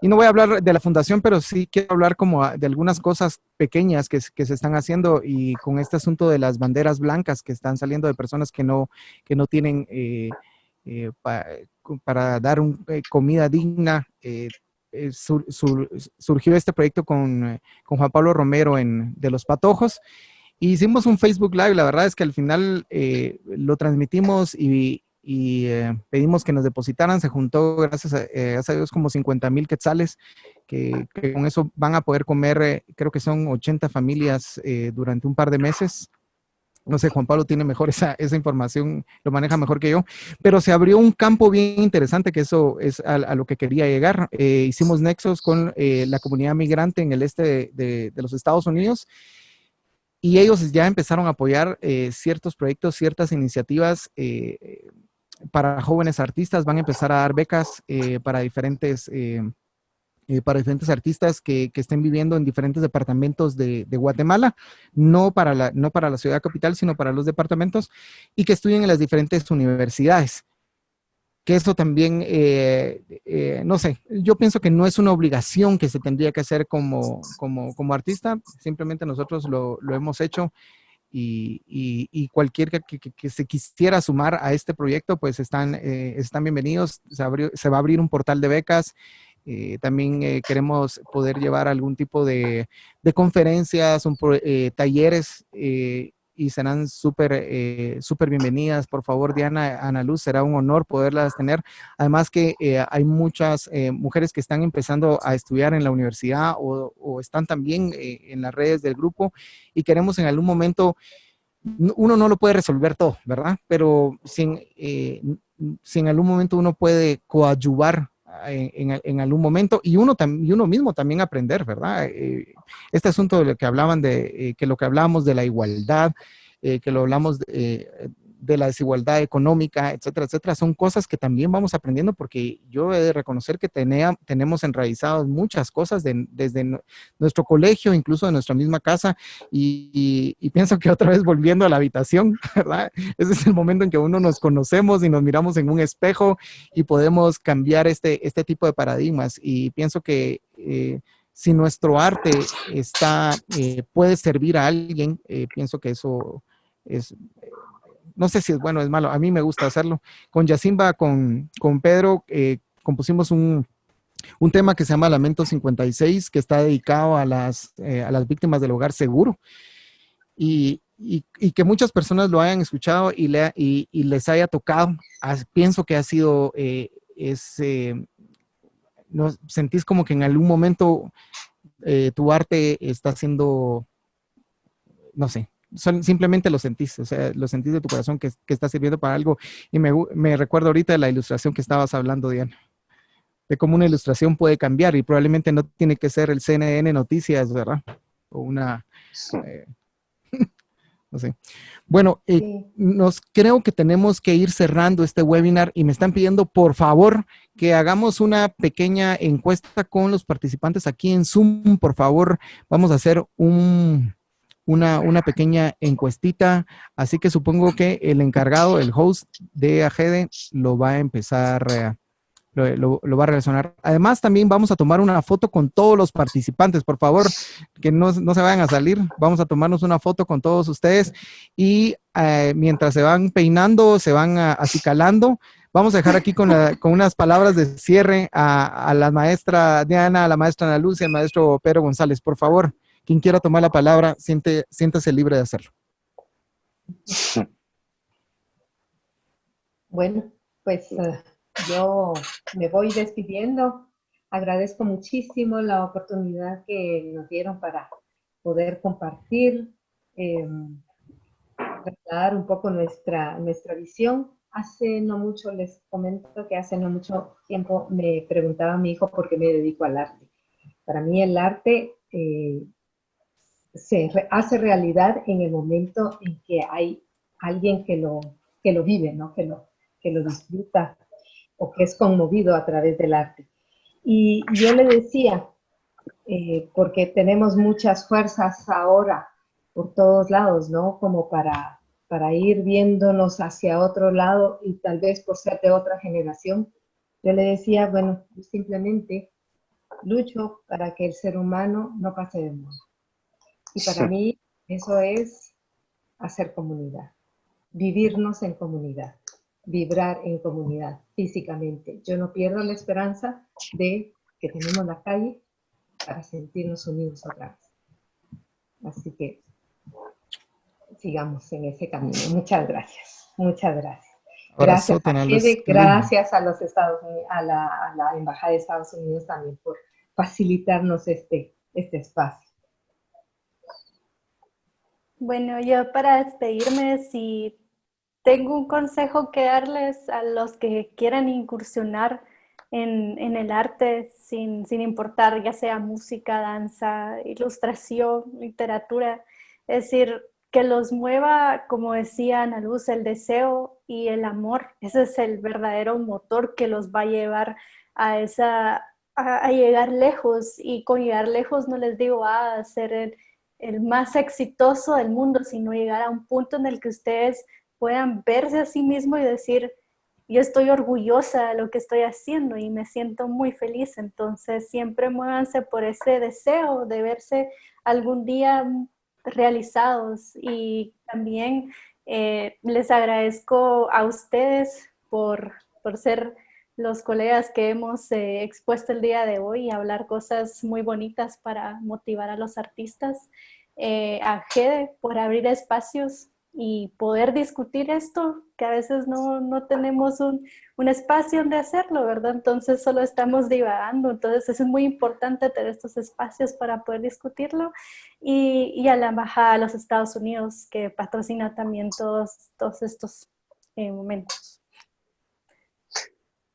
Y no voy a hablar de la fundación, pero sí quiero hablar como de algunas cosas pequeñas que se están haciendo y con este asunto de las banderas blancas que están saliendo de personas que no tienen para dar comida digna. Surgió este proyecto con Juan Pablo Romero de Los Patojos. Hicimos un Facebook Live, la verdad es que al final lo transmitimos y pedimos que nos depositaran, se juntó gracias a Dios como 50,000 quetzales, que con eso van a poder comer, creo que son 80 familias durante un par de meses. No sé, Juan Pablo tiene mejor esa información, lo maneja mejor que yo, pero se abrió un campo bien interesante, que eso es a lo que quería llegar. Hicimos nexos con la comunidad migrante en el este de los Estados Unidos, y ellos ya empezaron a apoyar ciertos proyectos, ciertas iniciativas para jóvenes artistas. Van a empezar a dar becas para diferentes artistas que estén viviendo en diferentes departamentos de Guatemala, no para la ciudad capital, sino para los departamentos, y que estudien en las diferentes universidades. Que eso también, no sé, yo pienso que no es una obligación que se tendría que hacer como artista, simplemente nosotros lo hemos hecho y cualquier que se quisiera sumar a este proyecto, pues están bienvenidos. Se va a abrir un portal de becas. También queremos poder llevar algún tipo de conferencias, talleres, y serán súper bienvenidas. Por favor, Diana, Ana Luz, será un honor poderlas tener. Además que hay muchas mujeres que están empezando a estudiar en la universidad o están también en las redes del grupo, y queremos en algún momento, uno no lo puede resolver todo, ¿verdad? Pero si en algún momento uno puede coadyuvar en algún momento, y uno mismo también aprender, ¿verdad? Este asunto de lo que hablaban que lo que hablábamos de la igualdad, que lo hablamos de la desigualdad económica, etcétera, etcétera, son cosas que también vamos aprendiendo, porque yo he de reconocer que tenemos enraizadas muchas cosas desde nuestro colegio, incluso de nuestra misma casa, y pienso que otra vez volviendo a la habitación, ¿verdad? Ese es el momento en que uno nos conocemos y nos miramos en un espejo y podemos cambiar este tipo de paradigmas, y pienso que si nuestro arte puede servir a alguien, pienso que eso es, no sé si es bueno o es malo, a mí me gusta hacerlo. Con Yacimba, con Pedro, compusimos un tema que se llama Lamento 56, que está dedicado a las víctimas del hogar seguro, y que muchas personas lo hayan escuchado y les haya tocado. Pienso que ha sido, ¿no? Sentís como que en algún momento tu arte está haciendo, no sé, simplemente lo sentís, o sea, lo sentís de tu corazón que está sirviendo para algo. Y me recuerdo ahorita de la ilustración que estabas hablando, Diana, de cómo una ilustración puede cambiar, y probablemente no tiene que ser el CNN Noticias, ¿verdad? O una... Sí. No sé. Bueno, Sí. creo que tenemos que ir cerrando este webinar, y me están pidiendo, por favor, que hagamos una pequeña encuesta con los participantes aquí en Zoom. Por favor, vamos a hacer una pequeña encuestita, así que supongo que el encargado, el host de AGEDE, lo va a empezar, lo va a relacionar. Además, también vamos a tomar una foto con todos los participantes. Por favor, que no se vayan a salir. Vamos a tomarnos una foto con todos ustedes, y mientras se van peinando, se van acicalando, Vamos a dejar aquí con unas palabras de cierre a la maestra Diana, a la maestra Ana Luz y al maestro Pedro González. Por favor, quien quiera tomar la palabra, siéntase libre de hacerlo. Bueno, pues yo me voy despidiendo. Agradezco muchísimo la oportunidad que nos dieron para poder compartir, trasladar un poco nuestra visión. Hace no mucho, les comento que hace no mucho tiempo me preguntaba a mi hijo por qué me dedico al arte. Para mí el arte se hace realidad en el momento en que hay alguien que lo vive, ¿no? que lo disfruta o que es conmovido a través del arte. Y yo le decía, porque tenemos muchas fuerzas ahora por todos lados, ¿no? Como para ir viéndonos hacia otro lado y tal vez por ser de otra generación. Yo le decía, bueno, yo simplemente lucho para que el ser humano no pase de moda. Y para mí eso es hacer comunidad, vivirnos en comunidad, vibrar en comunidad físicamente. Yo no pierdo la esperanza de que tenemos la calle para sentirnos unidos otra vez. Así que sigamos en ese camino. Muchas gracias. Muchas gracias. Gracias a Fede, gracias a los Estados Unidos, a la Embajada de Estados Unidos también por facilitarnos este espacio. Bueno, yo para despedirme, si tengo un consejo que darles a los que quieran incursionar en el arte sin importar, ya sea música, danza, ilustración, literatura, es decir, que los mueva, como decía Ana Luz, el deseo y el amor. Ese es el verdadero motor que los va a llevar a llegar lejos. Y con llegar lejos no les digo a ser el más exitoso del mundo, sino llegar a un punto en el que ustedes puedan verse a sí mismos y decir, yo estoy orgullosa de lo que estoy haciendo y me siento muy feliz. Entonces siempre muévanse por ese deseo de verse algún día realizados. Y también les agradezco a ustedes por ser los colegas que hemos expuesto el día de hoy y hablar cosas muy bonitas para motivar a los artistas. A Gede por abrir espacios y poder discutir esto, que a veces no tenemos un espacio donde hacerlo, ¿verdad? Entonces solo estamos divagando. Entonces es muy importante tener estos espacios para poder discutirlo. Y a la Embajada de los Estados Unidos, que patrocina también todos estos momentos.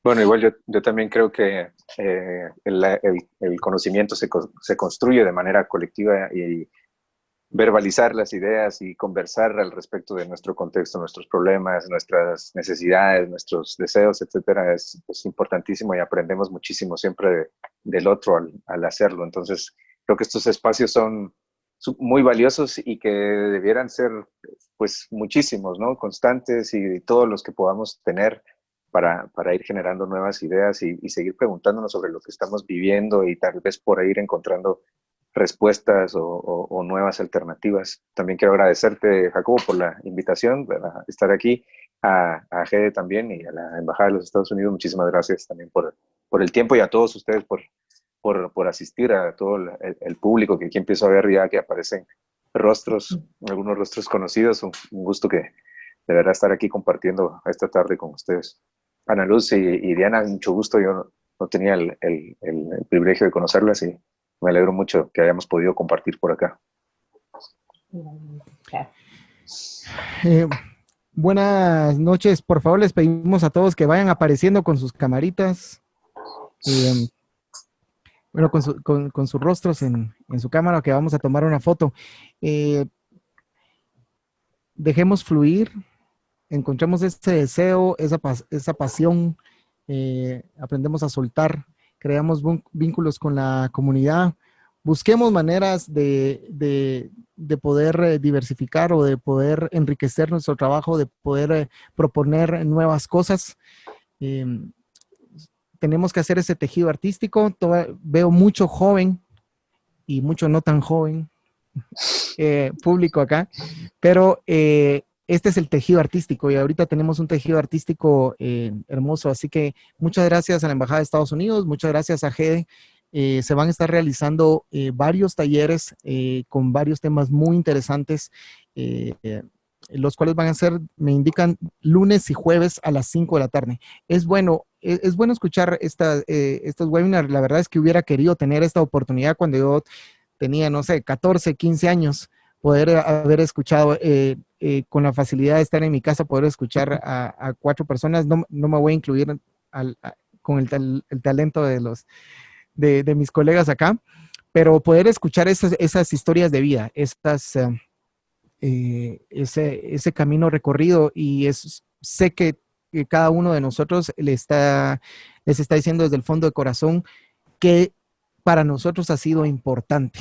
Bueno, igual yo también creo que el conocimiento se construye de manera colectiva y verbalizar las ideas y conversar al respecto de nuestro contexto, nuestros problemas, nuestras necesidades, nuestros deseos, etcétera, es importantísimo y aprendemos muchísimo siempre del otro al hacerlo. Entonces, creo que estos espacios son muy valiosos y que debieran ser, pues, muchísimos, ¿no? Constantes y todos los que podamos tener para ir generando nuevas ideas y seguir preguntándonos sobre lo que estamos viviendo y tal vez por ahí ir encontrando respuestas o nuevas alternativas. También quiero agradecerte, Jacobo, por la invitación para estar aquí, a Gede también y a la Embajada de los Estados Unidos. Muchísimas gracias también por el tiempo y a todos ustedes por asistir, a todo el público que aquí empiezo a ver ya que aparecen rostros, algunos rostros conocidos. Un gusto que de verdad estar aquí compartiendo esta tarde con ustedes. Ana Luz y Diana, mucho gusto. Yo no tenía el privilegio de conocerlas y me alegro mucho que hayamos podido compartir por acá. Buenas noches. Por favor, les pedimos a todos que vayan apareciendo con sus camaritas. Bueno, con sus rostros en su cámara, que vamos a tomar una foto. Dejemos fluir, encontremos ese deseo, esa pasión, aprendemos a soltar, creamos vínculos con la comunidad, busquemos maneras de poder diversificar o de poder enriquecer nuestro trabajo, de poder proponer nuevas cosas. Tenemos que hacer ese tejido artístico. Veo mucho joven y mucho no tan joven público acá, pero este es el tejido artístico y ahorita tenemos un tejido artístico hermoso. Así que muchas gracias a la Embajada de Estados Unidos, muchas gracias a GEDE. Se van a estar realizando varios talleres con varios temas muy interesantes, los cuales van a ser, me indican, lunes y jueves a las 5 de la tarde. Es bueno escuchar estos webinars. La verdad es que hubiera querido tener esta oportunidad cuando yo tenía, no sé, 14, 15 años, poder haber escuchado con la facilidad de estar en mi casa, poder escuchar a 4 personas. No me voy a incluir con el talento de mis colegas acá, pero poder escuchar esas historias de vida, ese camino recorrido, y sé que cada uno de nosotros les está diciendo desde el fondo de corazón que para nosotros ha sido importante.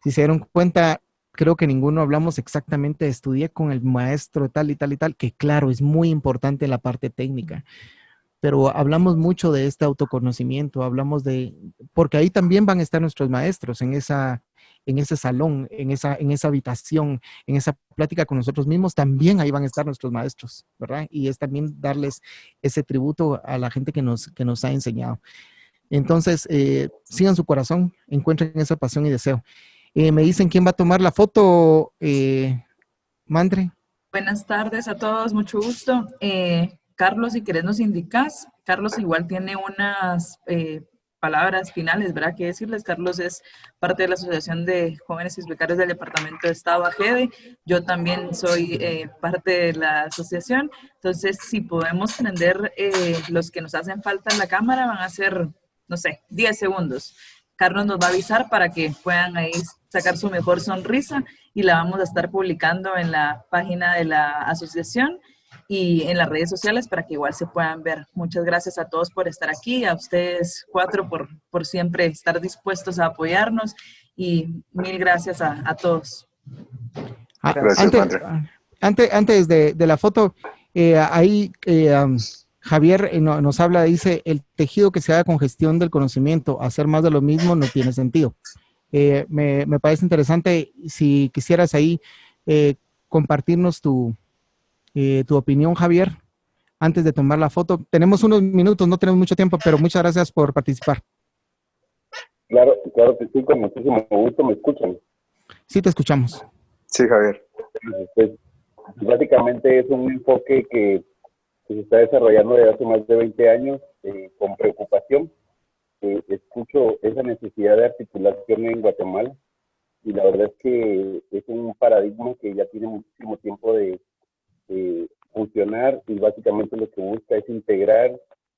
Si se dieron cuenta, creo que ninguno hablamos exactamente de estudié con el maestro tal y tal y tal, que claro, es muy importante en la parte técnica, pero hablamos mucho de este autoconocimiento, porque ahí también van a estar nuestros maestros en ese salón, en esa habitación, en esa plática con nosotros mismos, también ahí van a estar nuestros maestros, ¿verdad? Y es también darles ese tributo a la gente que nos ha enseñado. Entonces, sigan su corazón, encuentren esa pasión y deseo. Me dicen quién va a tomar la foto, Mandre. Buenas tardes a todos, mucho gusto. Carlos, si querés nos indicas. Carlos igual tiene unas palabras finales, ¿verdad? Que decirles. Carlos es parte de la Asociación de Jóvenes y Becarios del Departamento de Estado AGEDE. Yo también soy parte de la asociación. Entonces, si podemos prender los que nos hacen falta en la cámara, van a ser, no sé, 10 segundos. Carlos nos va a avisar para que puedan ahí sacar su mejor sonrisa y la vamos a estar publicando en la página de la asociación y en las redes sociales para que igual se puedan ver. Muchas gracias a todos por estar aquí, a ustedes 4 por siempre estar dispuestos a apoyarnos y mil gracias a todos. Gracias, antes de la foto, Javier nos habla, dice, el tejido que se haga con gestión del conocimiento, hacer más de lo mismo no tiene sentido. Me parece interesante, si quisieras ahí compartirnos tu opinión, Javier, antes de tomar la foto. Tenemos unos minutos, no tenemos mucho tiempo, pero muchas gracias por participar. Claro que sí, con muchísimo gusto. ¿Me escuchan? Sí, te escuchamos. Sí, Javier. Pues, básicamente es un enfoque que se está desarrollando desde hace más de 20 años con preocupación. Escucho esa necesidad de articulación en Guatemala y la verdad es que es un paradigma que ya tiene muchísimo tiempo de funcionar y básicamente lo que busca es integrar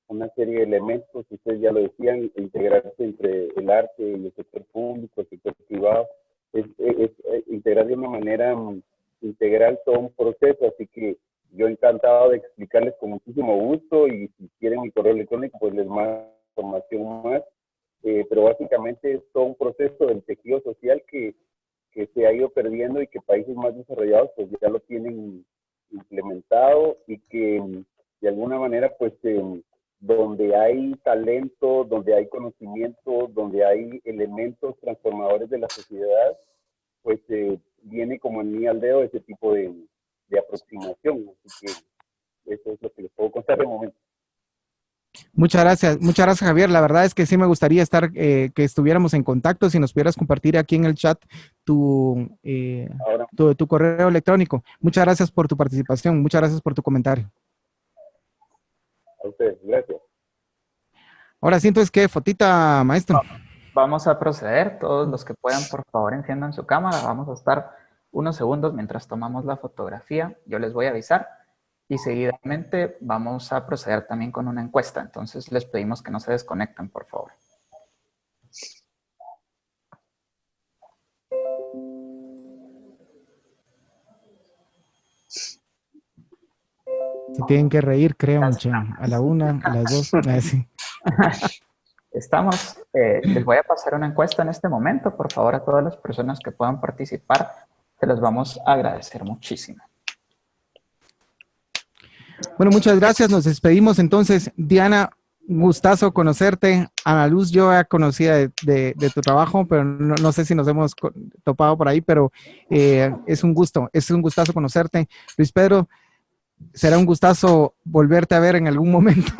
una serie de elementos, ustedes ya lo decían, integrarse entre el arte y el sector público, el sector privado, es integrar de una manera integral todo un proceso, así que yo encantado de explicarles con muchísimo gusto y si quieren mi correo electrónico pues les mando información más, pero básicamente es todo un proceso del tejido social que se ha ido perdiendo y que países más desarrollados pues ya lo tienen implementado y que de alguna manera pues donde hay talento, donde hay conocimiento, donde hay elementos transformadores de la sociedad, pues viene como anillo al dedo ese tipo de aproximación. Así que eso es lo que les puedo contar de momento. Muchas gracias, Javier. La verdad es que sí me gustaría que estuviéramos en contacto, si nos pudieras compartir aquí en el chat tu correo electrónico. Muchas gracias por tu participación, muchas gracias por tu comentario. A ustedes, gracias. Ahora sí, entonces, ¿qué? Fotita, maestro. Vamos a proceder. Todos los que puedan, por favor, enciendan su cámara. Vamos a estar unos segundos mientras tomamos la fotografía. Yo les voy a avisar. Y seguidamente vamos a proceder también con una encuesta. Entonces les pedimos que no se desconecten, por favor. Se tienen que reír, creo, a la 1, a las 2. Así. Estamos, les voy a pasar una encuesta en este momento. Por favor, a todas las personas que puedan participar, se los vamos a agradecer muchísimo. Bueno, muchas gracias. Nos despedimos entonces. Diana, Un gustazo conocerte. Ana Luz, yo ya conocía de tu trabajo, pero no sé si nos hemos topado por ahí, pero es un gustazo conocerte. Luis Pedro, será un gustazo volverte a ver en algún momento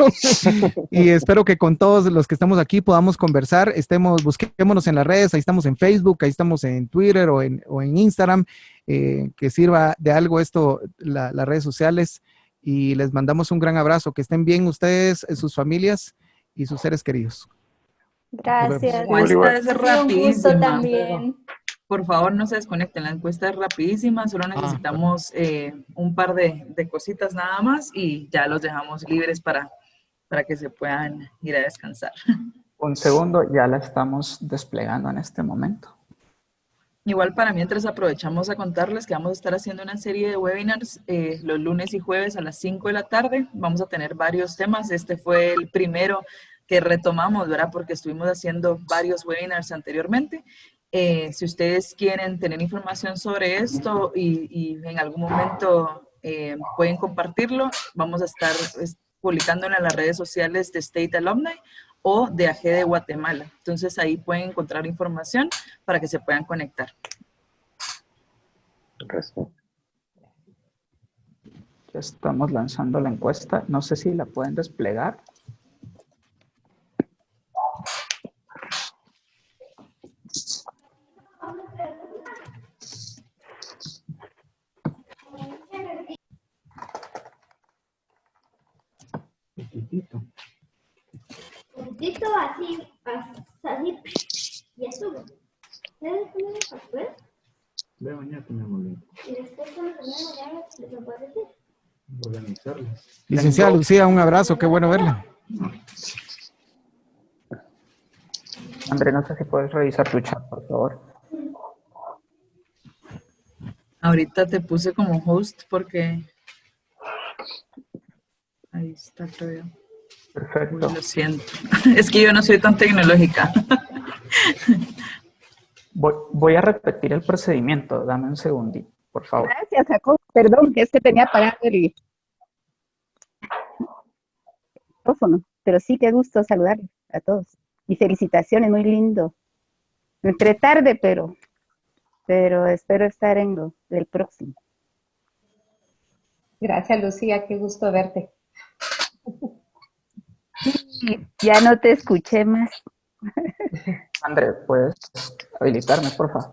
y espero que con todos los que estamos aquí podamos conversar, busquémonos en las redes, ahí estamos en Facebook, ahí estamos en Twitter o en Instagram, que sirva de algo esto, las redes sociales, y les mandamos un gran abrazo, que estén bien ustedes, sus familias y sus seres queridos. Gracias. Igual, igual. Es Ha sido un gusto rapidísima. también. Por favor, no se desconecten, la encuesta es rapidísima, solo necesitamos un par de cositas nada más y ya los dejamos libres para que se puedan ir a descansar. Un segundo, ya la estamos desplegando en este momento. Igual para mientras aprovechamos a contarles que vamos a estar haciendo una serie de webinars los lunes y jueves a las 5 de la tarde. Vamos a tener varios temas. Este fue el primero que retomamos, ¿verdad? Porque estuvimos haciendo varios webinars anteriormente. Si ustedes quieren tener información sobre esto y en algún momento pueden compartirlo, vamos a estar publicándolo en las redes sociales de State Alumni o de AG de Guatemala. Entonces ahí pueden encontrar información para que se puedan conectar. Gracias. Ya estamos lanzando la encuesta. No sé si la pueden desplegar. Poquitito así, y eso. ¿Sabes cómo es después? Ve mañana tenemos Y después cuando terminemos ya les puedo decir. organizarlo. Licenciada Lucía, un abrazo, qué bueno verla. André, no sé si puedes revisar tu chat, por favor. Ahorita te puse como host porque... Ahí está, creo. Perfecto. Lo siento. Es que yo no soy tan tecnológica. Voy a repetir el procedimiento. Dame un segundito, por favor. Gracias, Jacob. Perdón, es que tenía apagado el micrófono. Pero sí, qué gusto saludarles a todos. Y felicitaciones, muy lindo. Entré tarde, pero espero estar en el próximo. Gracias, Lucía, qué gusto verte. Sí, ya no te escuché más. André, ¿puedes habilitarme, por favor?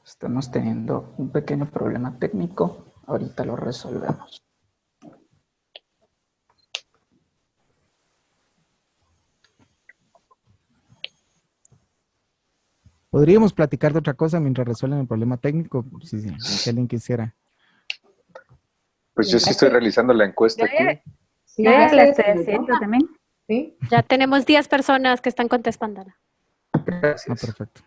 Estamos teniendo un pequeño problema técnico. Ahorita lo resolvemos. Podríamos platicar de otra cosa mientras resuelven el problema técnico, si alguien quisiera. Pues yo sí estoy realizando la encuesta aquí. Sí, ya la estoy haciendo también. ¿Sí? Ya tenemos 10 personas que están contestándola. Gracias. Ah, perfecto.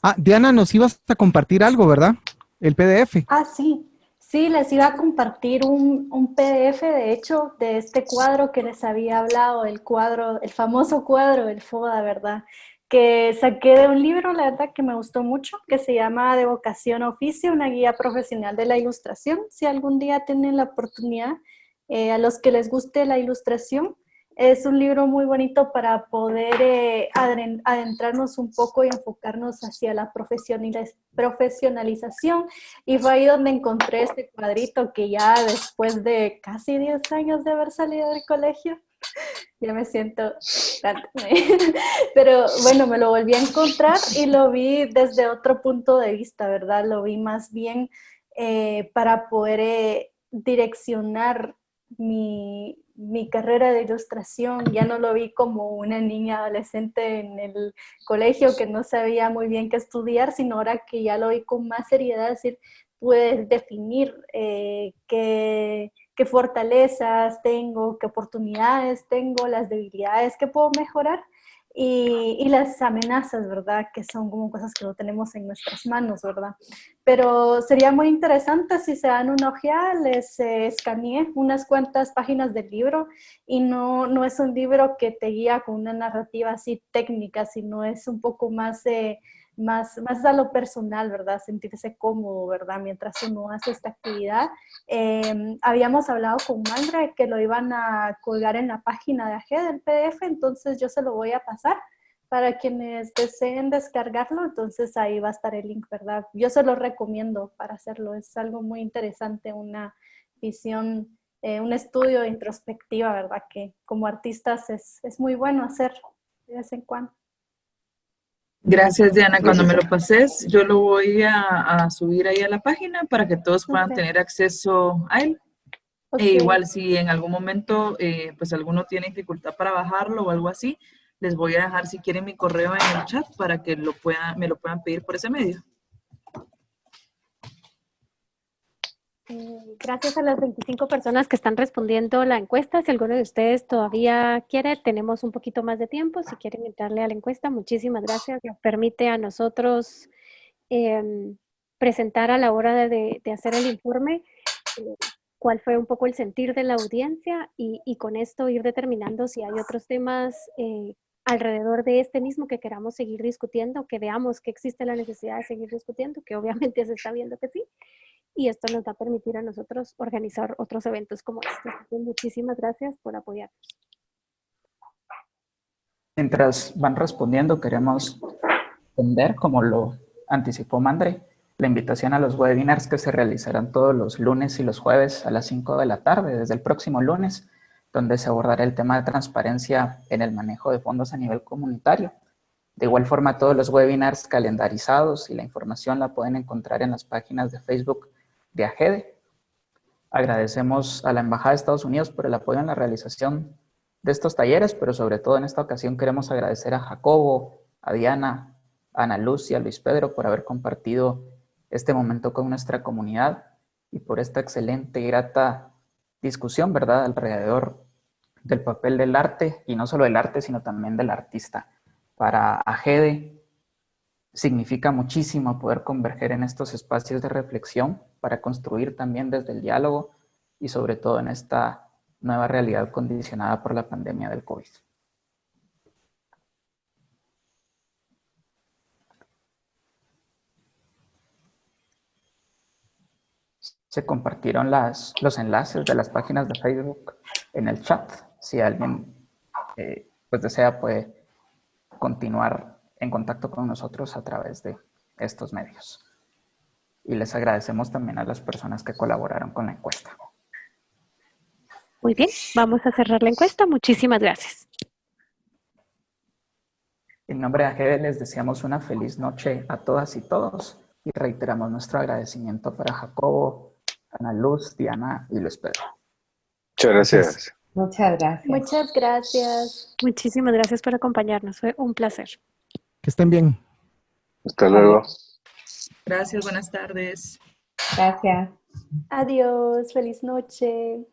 Ah, Diana, nos ibas a compartir algo, ¿verdad? El PDF. Ah, sí. Sí, les iba a compartir un PDF, de hecho, de este cuadro que les había hablado, el famoso cuadro del FODA, ¿verdad? Que saqué de un libro, la verdad, que me gustó mucho, que se llama De Vocación a Oficio, una guía profesional de la ilustración. Si algún día tienen la oportunidad, a los que les guste la ilustración, es un libro muy bonito para poder adentrarnos un poco y enfocarnos hacia la profesionalización. Y fue ahí donde encontré este cuadrito que ya después de casi 10 años de haber salido del colegio, ya me siento grande. Pero bueno, me lo volví a encontrar y lo vi desde otro punto de vista, ¿verdad? Lo vi más bien para poder direccionar mi carrera de ilustración. Ya no lo vi como una niña adolescente en el colegio que no sabía muy bien qué estudiar, sino ahora que ya lo vi con más seriedad, es decir, puedes definir qué qué fortalezas tengo, qué oportunidades tengo, las debilidades que puedo mejorar y las amenazas, ¿verdad? Que son como cosas que no tenemos en nuestras manos, ¿verdad? Pero sería muy interesante si se dan una ojeada, les escaneé unas cuantas páginas del libro y no es un libro que te guía con una narrativa así técnica, sino es un poco más más a lo personal, ¿verdad? Sentirse cómodo, ¿verdad? Mientras uno hace esta actividad. Habíamos hablado con Mandra que lo iban a colgar en la página de AG del PDF, entonces yo se lo voy a pasar para quienes deseen descargarlo, entonces ahí va a estar el link, ¿verdad? Yo se lo recomiendo para hacerlo, es algo muy interesante, una visión, un estudio de introspectiva, ¿verdad? Que como artistas es muy bueno hacer de vez en cuando. Gracias, Diana. Cuando me lo pases, yo lo voy a subir ahí a la página para que todos puedan tener acceso a él. E igual, si en algún momento, pues alguno tiene dificultad para bajarlo o algo así, les voy a dejar, si quieren, mi correo en el chat para que me lo puedan pedir por ese medio. Gracias a las 25 personas que están respondiendo la encuesta. Si alguno de ustedes todavía quiere, tenemos un poquito más de tiempo. Si quieren entrarle a la encuesta, muchísimas gracias. Nos permite a nosotros presentar a la hora de hacer el informe cuál fue un poco el sentir de la audiencia y con esto ir determinando si hay otros temas alrededor de este mismo que queramos seguir discutiendo, que veamos que existe la necesidad de seguir discutiendo, que obviamente se está viendo que sí. Y esto nos va a permitir a nosotros organizar otros eventos como este. Muchísimas gracias por apoyarnos. Mientras van respondiendo, queremos extender, como lo anticipó Mandre, la invitación a los webinars que se realizarán todos los lunes y los jueves a las 5 de la tarde, desde el próximo lunes, donde se abordará el tema de transparencia en el manejo de fondos a nivel comunitario. De igual forma, todos los webinars calendarizados y la información la pueden encontrar en las páginas de Facebook de AGEDE. Agradecemos a la Embajada de Estados Unidos por el apoyo en la realización de estos talleres, pero sobre todo en esta ocasión queremos agradecer a Jacobo, a Diana, a Ana Luz y a Luis Pedro por haber compartido este momento con nuestra comunidad y por esta excelente y grata discusión, ¿verdad?, alrededor del papel del arte, y no solo del arte, sino también del artista. Para AGEDE significa muchísimo poder converger en estos espacios de reflexión para construir también desde el diálogo y sobre todo en esta nueva realidad condicionada por la pandemia del COVID. Se compartieron los enlaces de las páginas de Facebook en el chat. Si alguien pues desea, puede continuar en contacto con nosotros a través de estos medios. Y les agradecemos también a las personas que colaboraron con la encuesta. Muy bien, vamos a cerrar la encuesta. Muchísimas gracias. En nombre de AGEDE les deseamos una feliz noche a todas y todos y reiteramos nuestro agradecimiento para Jacobo, Ana Luz, Diana y Luis Pedro. Muchas gracias. Muchas gracias. Muchas gracias. Muchísimas gracias por acompañarnos. Fue un placer. Que estén bien. Hasta luego. Gracias, buenas tardes. Gracias. Adiós, feliz noche.